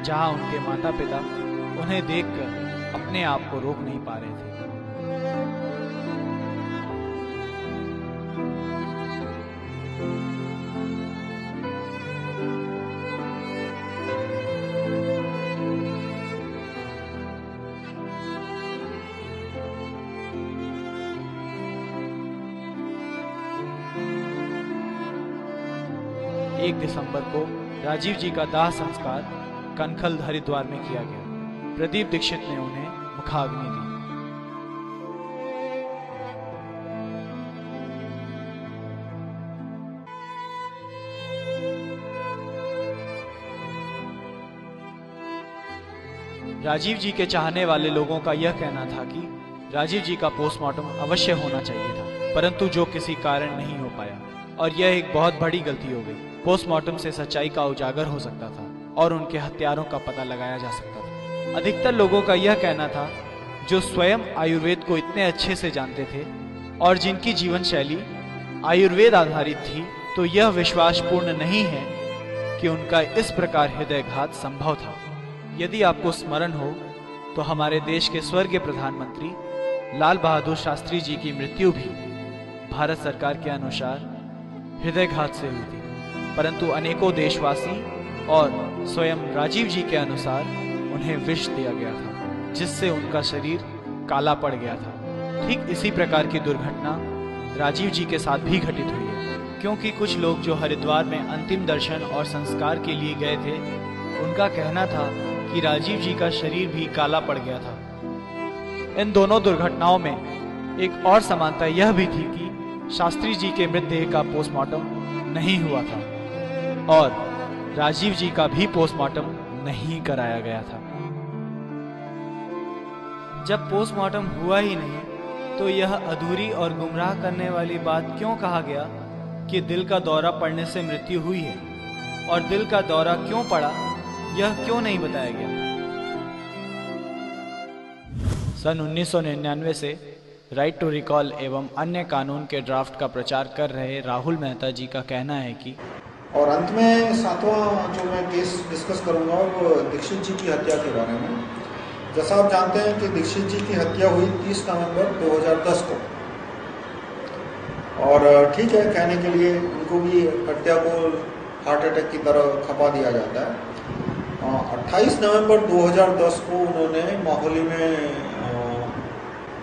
जहां उनके माता पिता उन्हें देखकर अपने आप को रोक नहीं पा रहे थे। एक दिसंबर को राजीव जी का दाह संस्कार कनखल हरिद्वार में किया गया। प्रदीप दीक्षित ने उन्हें मुखाग्नि दी। राजीव जी के चाहने वाले लोगों का यह कहना था कि राजीव जी का पोस्टमार्टम अवश्य होना चाहिए था, परंतु जो किसी कारण नहीं हो पाया और यह एक बहुत बड़ी गलती हो गई। पोस्टमार्टम से सच्चाई का उजागर हो सकता था और उनके हत्यारों का पता लगाया जा सकता था। अधिकतर लोगों का यह कहना था, जो स्वयं आयुर्वेद को इतने अच्छे से जानते थे और जिनकी जीवन शैली आयुर्वेद आधारित थी, तो यह विश्वास पूर्ण नहीं है कि उनका इस प्रकार हृदयघात संभव था। यदि आपको स्मरण हो तो हमारे देश के स्वर्गीय प्रधानमंत्री लाल बहादुर शास्त्री जी की मृत्यु भी भारत सरकार के अनुसार हृदयघात से हुई थी, परंतु अनेकों देशवासी और स्वयं राजीव जी के अनुसार उन्हें विष दिया गया था, जिससे उनका शरीर काला पड़ गया था। ठीक इसी प्रकार की दुर्घटना राजीव जी के साथ भी घटित हुई है, क्योंकि कुछ लोग जो हरिद्वार में अंतिम दर्शन और संस्कार के लिए गए थे, उनका कहना था कि राजीव जी का शरीर भी काला पड़ गया था। इन दोनों दुर्घटनाओं में एक और समानता यह भी थी कि शास्त्री जी के मृतदेह का पोस्टमार्टम नहीं हुआ था और राजीव जी का भी पोस्टमार्टम नहीं कराया गया था। जब पोस्टमार्टम हुआ ही नहीं, तो यह अधूरी और गुमराह करने वाली बात क्यों कहा गया कि दिल का दौरा पड़ने से मृत्यु हुई है, और दिल का दौरा क्यों पड़ा यह क्यों नहीं बताया गया। सन 1999 से राइट टू रिकॉल एवं अन्य कानून के ड्राफ्ट का प्रचार कर रहे राहुल मेहता जी का कहना है कि, और अंत में सातवां जो मैं केस डिस्कस करूंगा वो दीक्षित जी की हत्या के बारे में। जैसा आप जानते हैं कि दीक्षित जी की हत्या हुई 30 नवंबर 2010 को, और ठीक है, कहने के लिए उनको भी हत्या को हार्ट अटैक की तरह खपा दिया जाता है। 28 नवंबर 2010 को उन्होंने माहौली में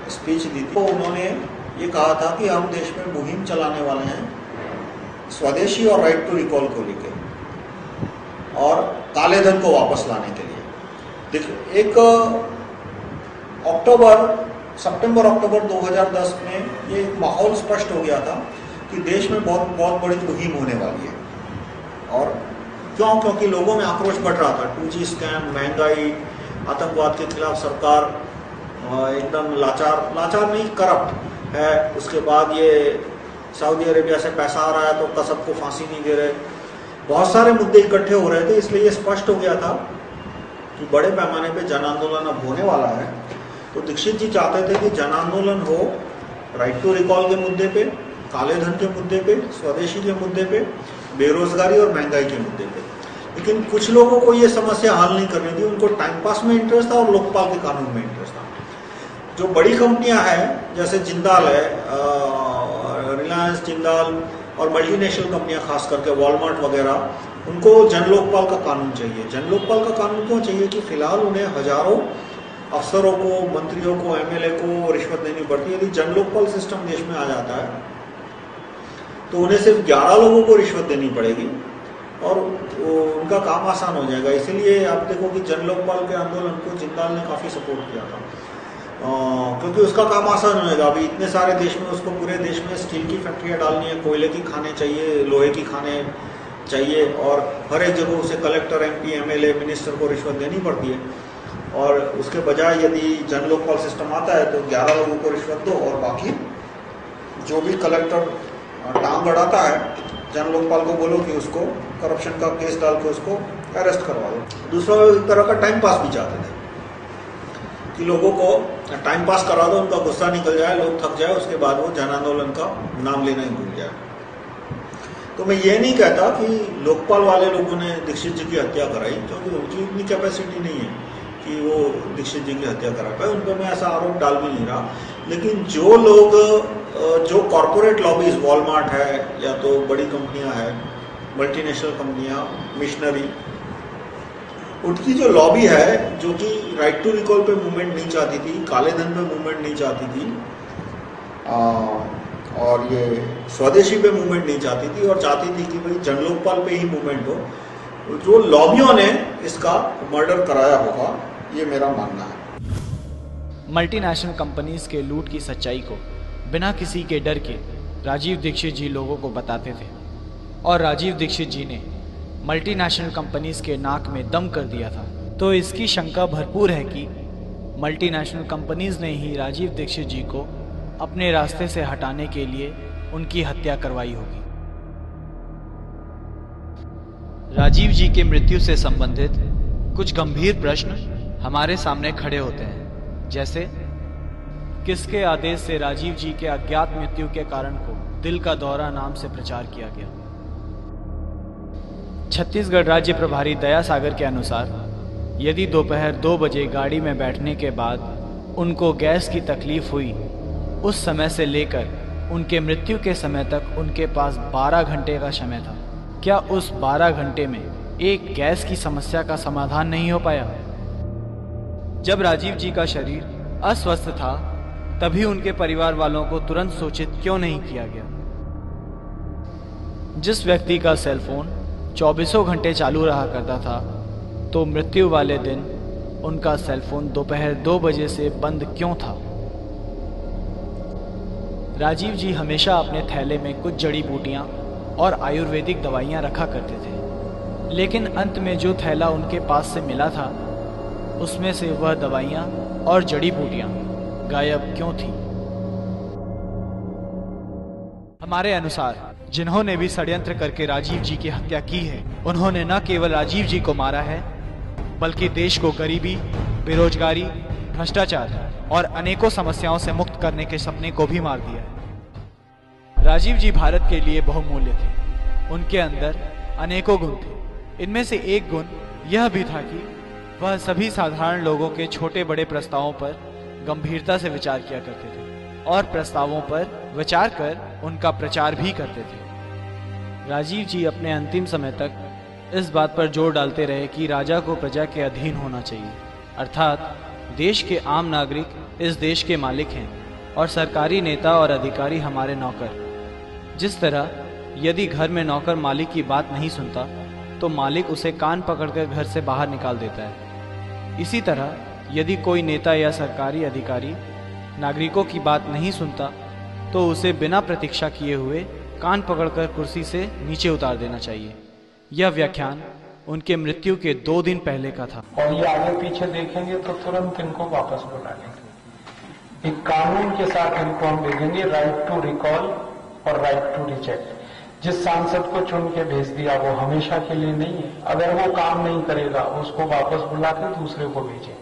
स्पीच दी थी। तो उन्होंने ये कहा था कि हम देश में मुहिम चलाने वाले हैं स्वदेशी और राइट टू रिकॉल को लेकर और काले धन को वापस लाने के लिए। देखिए, एक सितंबर अक्टूबर 2010 में ये माहौल स्पष्ट हो गया था कि देश में बहुत बड़ी मुहिम होने वाली है, और क्यों? क्योंकि लोगों में आक्रोश बढ़ रहा था। 2G स्कैम, महंगाई, आतंकवाद के खिलाफ सरकार एकदम लाचार नहीं, करप्ट है। उसके बाद ये सऊदी अरेबिया से पैसा आ रहा है तो कसब को फांसी नहीं दे रहे। बहुत सारे मुद्दे इकट्ठे हो रहे थे, इसलिए ये स्पष्ट हो गया था कि बड़े पैमाने पे जन आंदोलन अब होने वाला है। तो दीक्षित जी चाहते थे कि जन आंदोलन हो राइट टू रिकॉल के मुद्दे पे, काले धन के मुद्दे पे, स्वदेशी के मुद्दे पे, बेरोजगारी और महंगाई के मुद्दे पे। लेकिन कुछ लोगों को ये समस्या हल नहीं करनी थी, उनको टाइम पास में इंटरेस्ट था और लोकपाल के कानून में इंटरेस्ट था। जो बड़ी कंपनियां हैं जैसे जिंदाल है, रिलायंस, जिंदाल और मल्टीनेशनल कंपनियां खास करके वॉलमार्ट वगैरह, उनको जन लोकपाल का कानून चाहिए। जन लोकपाल का कानून क्यों चाहिए? कि फिलहाल उन्हें हजारों अफसरों को, मंत्रियों को, एमएलए को रिश्वत देनी पड़ती है। यदि जन लोकपाल सिस्टम देश में आ जाता है तो उन्हें सिर्फ 11 लोगों को रिश्वत देनी पड़ेगी और उनका काम आसान हो जाएगा। इसीलिए आप देखो कि जन लोकपाल के आंदोलन को जिंदाल ने काफी सपोर्ट किया था, क्योंकि उसका काम आसान हो जाएगा। अभी इतने सारे देश में उसको पूरे देश में स्टील की फैक्ट्रियां डालनी है, कोयले की खाने चाहिए, लोहे की खाने चाहिए और हर एक जगह उसे कलेक्टर, एमपी, एमएलए, मिनिस्टर को रिश्वत देनी पड़ती है। और उसके बजाय यदि जन लोकपाल सिस्टम आता है तो 11 लोगों को रिश्वत दो और बाकी जो भी कलेक्टर टांग अड़ाता है, जन लोकपाल को बोलो कि उसको करप्शन का केस डाल के उसको अरेस्ट करवा दो। दूसरा एक तरह का टाइम पास भी चाहते थे कि लोगों को टाइम पास करा दो, उनका गुस्सा निकल जाए, लोग थक जाए, उसके बाद वो जन आंदोलन का नाम लेना ही भूल जाए। तो मैं ये नहीं कहता कि लोकपाल वाले लोगों ने दीक्षित जी की हत्या कराई, क्योंकि उनकी इतनी कैपेसिटी नहीं है कि वो दीक्षित जी की हत्या करा पाए। उन पर मैं ऐसा आरोप डाल भी नहीं रहा। लेकिन जो लोग, जो कॉरपोरेट लॉबीज, वॉलमार्ट है या तो बड़ी कंपनियां हैं, मल्टीनेशनल कंपनियां, मिशनरी, उनकी जो लॉबी है जो कि राइट टू रिकॉल पे मूवमेंट नहीं चाहती थी, काले धन पे मूवमेंट नहीं चाहती थी और ये स्वदेशी पे मूवमेंट नहीं चाहती थी और चाहती थी कि भाई जन लोकपाल पे ही मूवमेंट हो, जो लॉबियों ने इसका मर्डर कराया होगा, ये मेरा मानना है। मल्टीनेशनल कंपनीज के लूट की सच्चाई को बिना किसी के डर के राजीव दीक्षित जी लोगों को बताते थे और राजीव दीक्षित जी ने मल्टीनेशनल कंपनीज के नाक में दम कर दिया था। तो इसकी शंका भरपूर है कि मल्टीनेशनल कंपनीज ने ही राजीव दीक्षित जी को अपने रास्ते से हटाने के लिए उनकी हत्या करवाई होगी। राजीव जी के मृत्यु से संबंधित कुछ गंभीर प्रश्न हमारे सामने खड़े होते हैं, जैसे किसके आदेश से राजीव जी के अज्ञात मृत्यु के कारण को दिल का दौरा नाम से प्रचार किया गया। छत्तीसगढ़ राज्य प्रभारी दया सागर के अनुसार यदि दोपहर 2 बजे गाड़ी में बैठने के बाद उनको गैस की तकलीफ हुई, उस समय से लेकर उनके मृत्यु के समय तक उनके पास 12 घंटे का समय था। क्या उस 12 घंटे में एक गैस की समस्या का समाधान नहीं हो पाया? जब राजीव जी का शरीर अस्वस्थ था तभी उनके परिवार वालों को तुरंत सूचित क्यों नहीं किया गया? जिस व्यक्ति का सेलफोन 24 घंटे चालू रहा करता था, तो मृत्यु वाले दिन उनका सेलफोन दोपहर 2 बजे से बंद क्यों था? राजीव जी हमेशा अपने थैले में कुछ जड़ी बूटियां और आयुर्वेदिक दवाइयां रखा करते थे, लेकिन अंत में जो थैला उनके पास से मिला था उसमें से वह दवाइयां और जड़ी बूटियां गायब क्यों थी? हमारे अनुसार जिन्होंने भी षड्यंत्र करके राजीव जी की हत्या की है, उन्होंने न केवल राजीव जी को मारा है, बल्कि देश को गरीबी, बेरोजगारी, भ्रष्टाचार और अनेकों समस्याओं से मुक्त करने के सपने को भी मार दिया है। राजीव जी भारत के लिए बहुमूल्य थे। उनके अंदर अनेकों गुण थे। इनमें से एक गुण यह भी था कि वह सभी साधारण लोगों के छोटे बड़े प्रस्तावों पर गंभीरता से विचार किया करते थे और प्रस्तावों पर विचार कर उनका प्रचार भी करते थे। राजीव जी अपने अंतिम समय तक इस बात पर जोर डालते रहे कि राजा को प्रजा के अधीन होना चाहिए, अर्थात देश के आम नागरिक इस देश के मालिक हैं और सरकारी नेता और अधिकारी हमारे नौकर। जिस तरह यदि घर में नौकर मालिक की बात नहीं सुनता तो मालिक उसे कान पकड़कर घर से बाहर निकाल देता है, इसी तरह यदि कोई नेता या सरकारी अधिकारी नागरिकों की बात नहीं सुनता तो उसे बिना प्रतीक्षा किए हुए कान पकड़कर कुर्सी से नीचे उतार देना चाहिए। यह व्याख्यान उनके मृत्यु के 2 दिन पहले का था। और ये आगे पीछे देखेंगे तो तुरंत इनको वापस बुला लेंगे। एक कानून के साथ इनको हम देखेंगे राइट टू रिकॉल और राइट टू रिजेक्ट। जिस सांसद को चुन के भेज दिया वो हमेशा के लिए नहीं है, अगर वो काम नहीं करेगा उसको वापस बुला के दूसरे को भेजें,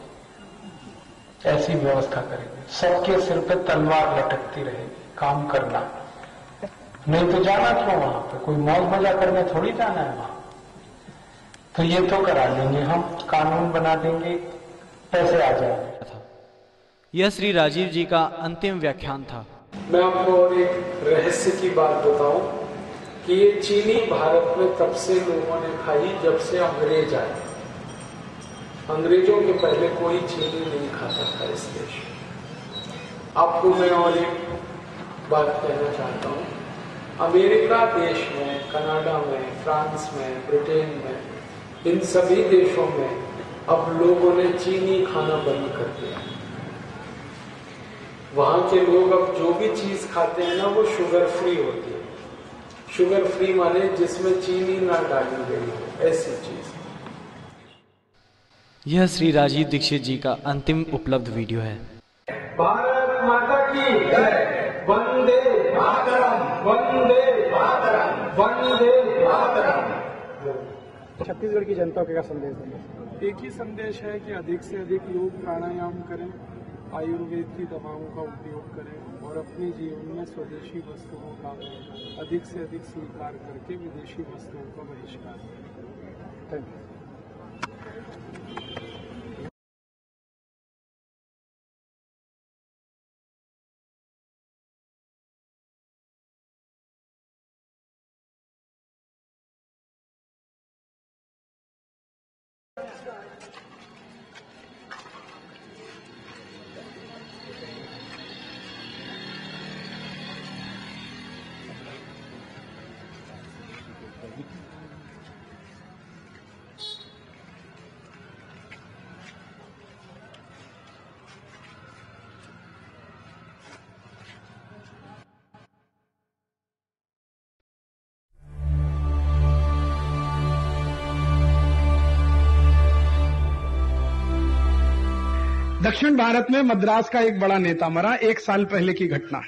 ऐसी व्यवस्था करेंगे। सबके सिर पे तलवार लटकती रहेगी, काम करना नहीं तो जाना क्यों वहां पे, कोई मौज मजा करने थोड़ी जाना है वहां। तो ये तो करा लेंगे हम, कानून बना देंगे, पैसे आ जाएंगे। यह श्री राजीव जी का अंतिम व्याख्यान था। मैं आपको और एक रहस्य की बात बताऊं कि ये चीनी भारत में तब से लोगों ने खाई जब से अंग्रेज आए। अंग्रेजों के पहले कोई चीनी नहीं खाता था इस देश में। आपको मैं और एक बात कहना चाहता हूं, अमेरिका देश में, कनाडा में, फ्रांस में, ब्रिटेन में, इन सभी देशों में अब लोगों ने चीनी खाना बंद कर दिया। वहां के लोग अब जो भी चीज खाते हैं ना वो शुगर फ्री होती है। शुगर फ्री माने जिसमें चीनी ना डाली गई हो, ऐसी चीज। यह श्री राजीव दीक्षित जी का अंतिम उपलब्ध वीडियो है। भारत माता की जय। वंदे मातरम, वंदे मातरम, वंदे मातरम। छत्तीसगढ़ की जनता को क्या संदेश देंगे? एक ही संदेश है कि अधिक से अधिक योग प्राणायाम करें, आयुर्वेद की दवाओं का उपयोग करें और अपने जीवन में स्वदेशी वस्तुओं का अधिक से अधिक स्वीकार करके विदेशी वस्तुओं का बहिष्कार करें। Thank you. दक्षिण भारत में मद्रास का एक बड़ा नेता मरा, 1 साल पहले की घटना है।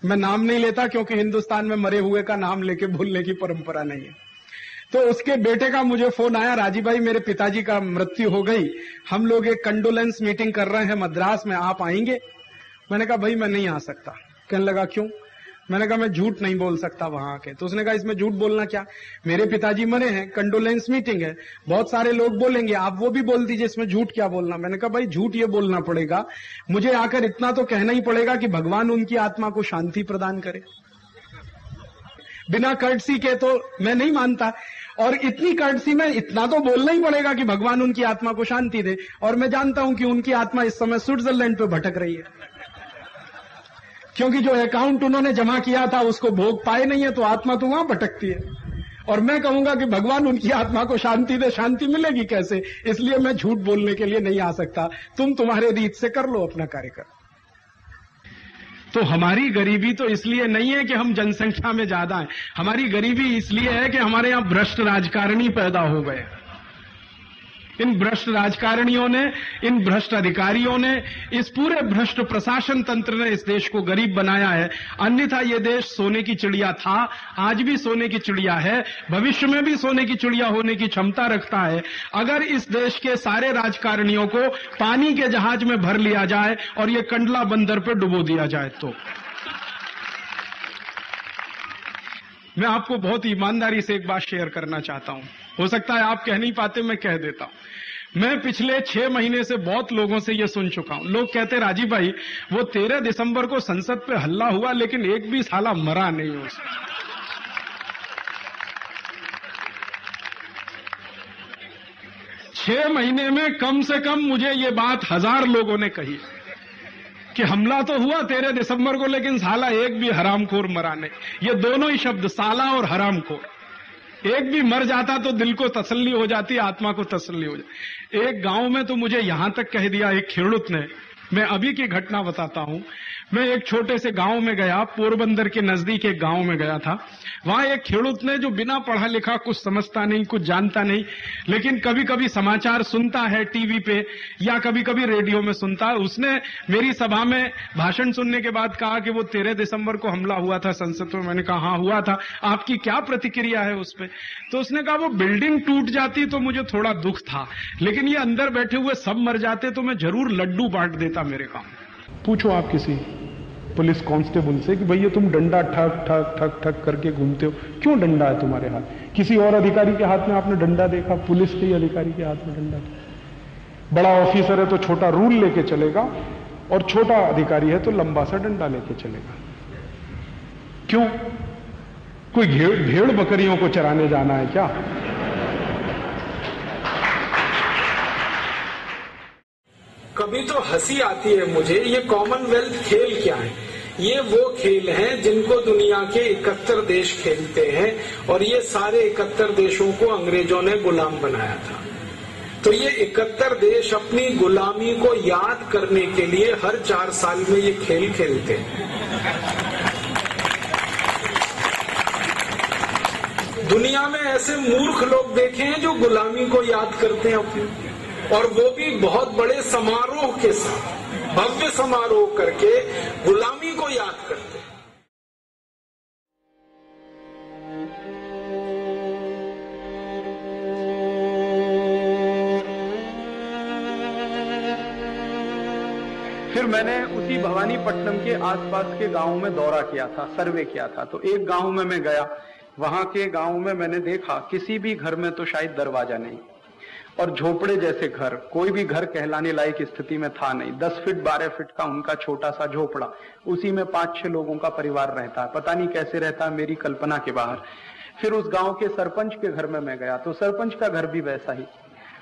मैं नाम नहीं लेता क्योंकि हिंदुस्तान में मरे हुए का नाम लेके बोलने की परंपरा नहीं है। तो उसके बेटे का मुझे फोन आया, राजीव भाई मेरे पिताजी का मृत्यु हो गई, हम लोग एक कंडोलेंस मीटिंग कर रहे हैं मद्रास में, आप आएंगे? मैंने कहा भाई मैं नहीं आ सकता। कहने लगा क्यों? मैंने कहा मैं झूठ नहीं बोल सकता वहां आके। तो उसने कहा इसमें झूठ बोलना क्या, मेरे पिताजी मरे हैं, कंडोलेंस मीटिंग है, बहुत सारे लोग बोलेंगे, आप वो भी बोल दीजिए, इसमें झूठ क्या बोलना। मैंने कहा भाई झूठ ये बोलना पड़ेगा, मुझे आकर इतना तो कहना ही पड़ेगा कि भगवान उनकी आत्मा को शांति प्रदान करे। बिना कर्टसी के तो मैं नहीं मानता, और इतनी कर्टसी में इतना तो बोलना ही पड़ेगा कि भगवान उनकी आत्मा को शांति दे। और मैं जानता हूं कि उनकी आत्मा इस समय स्विट्जरलैंड पे भटक रही है, क्योंकि जो अकाउंट उन्होंने जमा किया था उसको भोग पाए नहीं है, तो आत्मा तो वहां भटकती है। और मैं कहूंगा कि भगवान उनकी आत्मा को शांति दे, शांति मिलेगी कैसे? इसलिए मैं झूठ बोलने के लिए नहीं आ सकता। तुम तुम्हारे रीत से कर लो अपना कार्यक्रम। तो हमारी गरीबी तो इसलिए नहीं है कि हम जनसंख्या में ज्यादा हैं, हमारी गरीबी इसलिए है कि हमारे यहां भ्रष्ट राजकारणी पैदा हो गए। इन भ्रष्ट राजकारणियों ने, इन भ्रष्ट अधिकारियों ने, इस पूरे भ्रष्ट प्रशासन तंत्र ने इस देश को गरीब बनाया है। अन्यथा ये देश सोने की चिड़िया था, आज भी सोने की चिड़िया है, भविष्य में भी सोने की चिड़िया होने की क्षमता रखता है, अगर इस देश के सारे राजकारणियों को पानी के जहाज में भर लिया जाए और ये कंडला बंदर पर डुबो दिया जाए। तो मैं आपको बहुत ईमानदारी से एक बात शेयर करना चाहता हूं, हो सकता है आप कह नहीं पाते, मैं कह देता हूं। मैं पिछले 6 महीने से बहुत लोगों से ये सुन चुका हूं। लोग कहते राजीव भाई वो 13 दिसंबर को संसद पे हल्ला हुआ लेकिन एक भी साला मरा नहीं हो। 6 महीने में कम से कम मुझे ये बात 1000 लोगों ने कही कि हमला तो हुआ 13 दिसंबर को लेकिन साला एक भी हरामखोर मरा नहीं। ये दोनों ही शब्द, साला और हरामखोर, एक भी मर जाता तो दिल को तसल्ली हो जाती, आत्मा को तसल्ली हो जाती। एक गांव में तो मुझे यहां तक कह दिया एक खेड़ूत ने मैं अभी की घटना बताता हूं। मैं एक छोटे से गांव में गया, पोरबंदर के नजदीक एक गांव में गया था। वहां एक खेडूत ने, जो बिना पढ़ा लिखा, कुछ समझता नहीं, कुछ जानता नहीं, लेकिन कभी कभी समाचार सुनता है टीवी पे या कभी कभी रेडियो में सुनता है, उसने मेरी सभा में भाषण सुनने के बाद कहा कि वो 13 दिसंबर को हमला हुआ था संसद में। मैंने कहा हाँ हुआ था, आपकी क्या प्रतिक्रिया है उस पर? तो उसने कहा वो बिल्डिंग टूट जाती तो मुझे थोड़ा दुख था, लेकिन ये अंदर बैठे हुए सब मर जाते तो मैं जरूर लड्डू बांट देता मेरे काम। पूछो आप किसी पुलिस कांस्टेबल से कि भैया तुम डंडा ठक ठक ठक ठक करके घूमते हो, क्यों डंडा है तुम्हारे हाथ? किसी और अधिकारी के हाथ में आपने डंडा देखा? पुलिस के अधिकारी के हाथ में डंडा? बड़ा ऑफिसर है तो छोटा रूल लेके चलेगा, और छोटा अधिकारी है तो लंबा सा डंडा लेके चलेगा। क्यों? कोई भेड़ बकरियों को चराने जाना है क्या? कभी तो हंसी आती है मुझे, ये कॉमनवेल्थ खेल क्या है? ये वो खेल हैं जिनको दुनिया के 71 देश खेलते हैं, और ये सारे 71 देशों को अंग्रेजों ने गुलाम बनाया था। तो ये 71 देश अपनी गुलामी को याद करने के लिए हर 4 साल में ये खेल खेलते हैं। दुनिया में ऐसे मूर्ख लोग देखे हैं जो गुलामी को याद करते हैं अपनी, और वो भी बहुत बड़े समारोह के साथ, भव्य समारोह करके गुलामी को याद करते हैं। फिर मैंने उसी भवानीपट्टनम के आसपास के गांव में दौरा किया था, सर्वे किया था। तो एक गांव में मैं गया, वहां के गांव में मैंने देखा किसी भी घर में तो शायद दरवाजा नहीं, और झोपड़े जैसे घर, कोई भी घर कहलाने लायक स्थिति में था नहीं। 10 फीट 12 फीट का उनका छोटा सा झोपड़ा, उसी में 5-6 लोगों का परिवार रहता है। पता नहीं कैसे रहता है, मेरी कल्पना के बाहर। फिर उस गांव के सरपंच के घर में मैं गया, तो सरपंच का घर भी वैसा ही।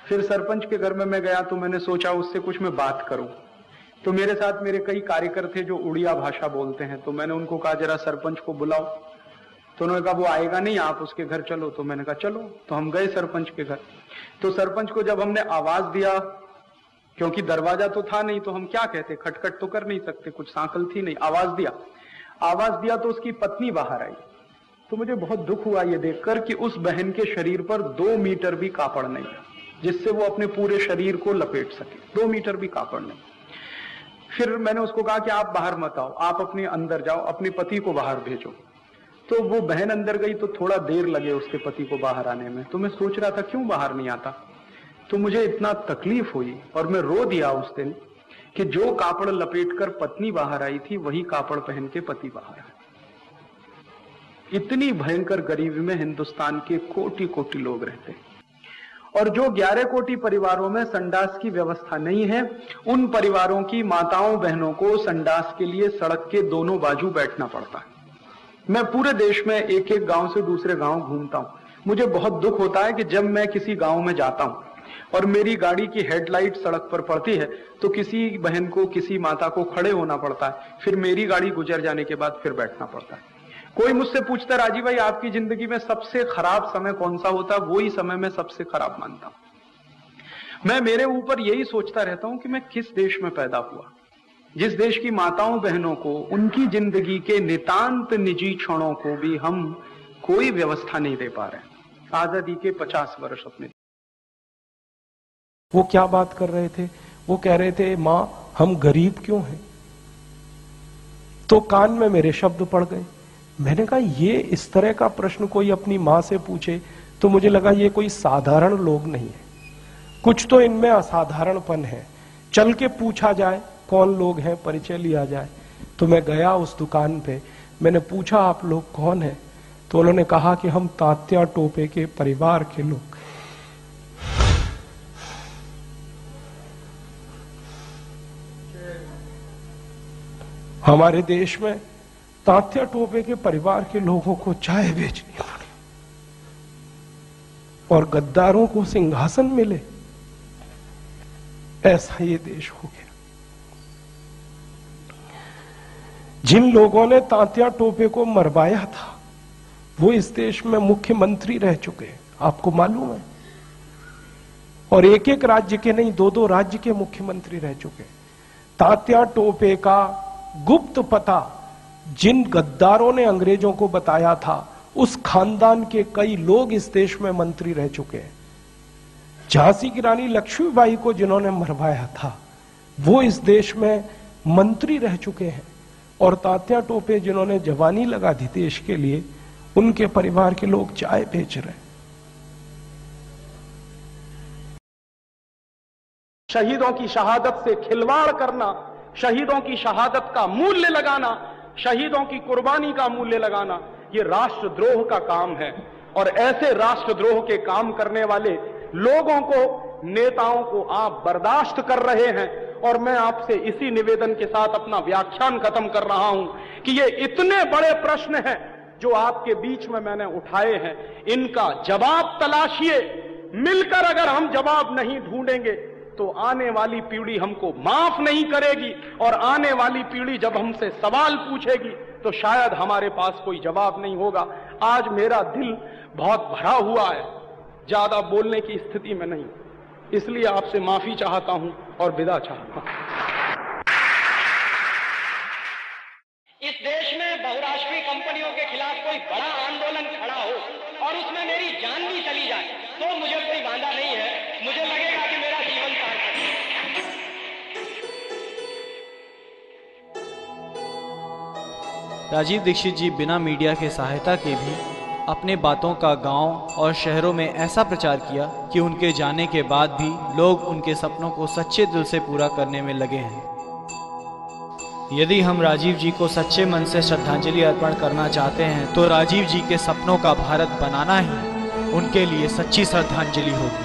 फिर सरपंच के घर में मैं गया तो मैंने सोचा उससे कुछ मैं बात करूं। तो मेरे साथ मेरे कई कार्यकर्ता थे जो उड़िया भाषा बोलते हैं, तो मैंने उनको कहा जरा सरपंच को बुलाओ। तो उन्होंने कहा वो आएगा नहीं, आप उसके घर चलो। तो मैंने कहा चलो। तो हम गए सरपंच के घर। तो सरपंच को जब हमने आवाज दिया, क्योंकि दरवाजा तो था नहीं, तो हम क्या कहते, खटखट तो कर नहीं सकते, कुछ सांकल थी नहीं। आवाज दिया तो उसकी पत्नी बाहर आई। तो मुझे बहुत दुख हुआ ये देखकर कि उस बहन के शरीर पर 2 मीटर भी कापड़ नहीं, जिससे वो अपने पूरे शरीर को लपेट सके। 2 मीटर भी कापड़ नहीं। फिर मैंने उसको कहा कि आप बाहर मत आओ, आप अपने अंदर जाओ, अपने पति को बाहर भेजो। तो वो बहन अंदर गई तो थोड़ा देर लगे उसके पति को बाहर आने में। तो मैं सोच रहा था क्यों बाहर नहीं आता। तो मुझे इतना तकलीफ हुई और मैं रो दिया उस दिन कि जो कापड़ लपेटकर पत्नी बाहर आई थी, वही कापड़ पहन के पति बाहर आए। इतनी भयंकर गरीबी में हिंदुस्तान के कोटि कोटि लोग रहते हैं, और जो 11 कोटि परिवारों में संडास की व्यवस्था नहीं है, उन परिवारों की माताओं बहनों को संडास के लिए सड़क के दोनों बाजू बैठना पड़ता है। मैं पूरे देश में एक एक गांव से दूसरे गांव घूमता हूं। मुझे बहुत दुख होता है कि जब मैं किसी गांव में जाता हूं और मेरी गाड़ी की हेडलाइट सड़क पर पड़ती है, तो किसी बहन को, किसी माता को खड़े होना पड़ता है, फिर मेरी गाड़ी गुजर जाने के बाद फिर बैठना पड़ता है। कोई मुझसे पूछता, राजीव भाई आपकी जिंदगी में सबसे खराब समय कौन सा होता है? वही समय मैं सबसे खराब मानता हूं। मैं मेरे ऊपर यही सोचता रहता हूं कि मैं किस देश में पैदा हुआ, जिस देश की माताओं बहनों को उनकी जिंदगी के नितांत निजी क्षणों को भी हम कोई व्यवस्था नहीं दे पा रहे। आजादी के 50 वर्ष अपने। वो क्या बात कर रहे थे? वो कह रहे थे मां हम गरीब क्यों हैं? तो कान में मेरे शब्द पड़ गए। मैंने कहा ये इस तरह का प्रश्न कोई अपनी मां से पूछे तो मुझे लगा ये कोई साधारण लोग नहीं है, कुछ तो इनमें असाधारणपन है। चल के पूछा जाए कौन लोग हैं, परिचय लिया जाए। तो मैं गया उस दुकान पे, मैंने पूछा आप लोग कौन हैं? तो उन्होंने कहा कि हम तात्या टोपे के परिवार के लोग। हमारे देश में तात्या टोपे के परिवार के लोगों को चाय बेचनी पड़ी और गद्दारों को सिंहासन मिले, ऐसा ये देश हो गया। जिन लोगों ने तात्या टोपे को मरवाया था वो इस देश में मुख्यमंत्री रह चुके हैं, आपको मालूम है। और एक एक राज्य के नहीं, 2-2 राज्य के मुख्यमंत्री रह चुके हैं। तात्या टोपे का गुप्त पता जिन गद्दारों ने अंग्रेजों को बताया था, उस खानदान के कई लोग इस देश में मंत्री रह चुके हैं। झांसी की रानी लक्ष्मीबाई को जिन्होंने मरवाया था, वो इस देश में मंत्री रह चुके हैं। और तात्या टोपे जिन्होंने जवानी लगा दी देश के लिए, उनके परिवार के लोग चाय बेच रहे हैं। शहीदों की शहादत से खिलवाड़ करना, शहीदों की शहादत का मूल्य लगाना, शहीदों की कुर्बानी का मूल्य लगाना, ये राष्ट्रद्रोह का काम है। और ऐसे राष्ट्रद्रोह के काम करने वाले लोगों को, नेताओं को आप बर्दाश्त कर रहे हैं। और मैं आपसे इसी निवेदन के साथ अपना व्याख्यान खत्म कर रहा हूं कि ये इतने बड़े प्रश्न हैं जो आपके बीच में मैंने उठाए हैं, इनका जवाब तलाशिए। मिलकर अगर हम जवाब नहीं ढूंढेंगे तो आने वाली पीढ़ी हमको माफ नहीं करेगी, और आने वाली पीढ़ी जब हमसे सवाल पूछेगी तो शायद हमारे पास कोई जवाब नहीं होगा। आज मेरा दिल बहुत भरा हुआ है, ज्यादा बोलने की स्थिति में नहीं, इसलिए आपसे माफी चाहता हूं और विदा चाहता हूं। इस देश में बहुराष्ट्रीय कंपनियों के खिलाफ कोई बड़ा आंदोलन खड़ा हो और उसमें मेरी जान भी चली जाए तो मुझे कोई वादा नहीं है। मुझे लगेगा कि मेरा जीवन सार्थक है। राजीव दीक्षित जी बिना मीडिया के सहायता के भी अपने बातों का गांव और शहरों में ऐसा प्रचार किया कि उनके जाने के बाद भी लोग उनके सपनों को सच्चे दिल से पूरा करने में लगे हैं। यदि हम राजीव जी को सच्चे मन से श्रद्धांजलि अर्पण करना चाहते हैं तो राजीव जी के सपनों का भारत बनाना ही उनके लिए सच्ची श्रद्धांजलि होगी।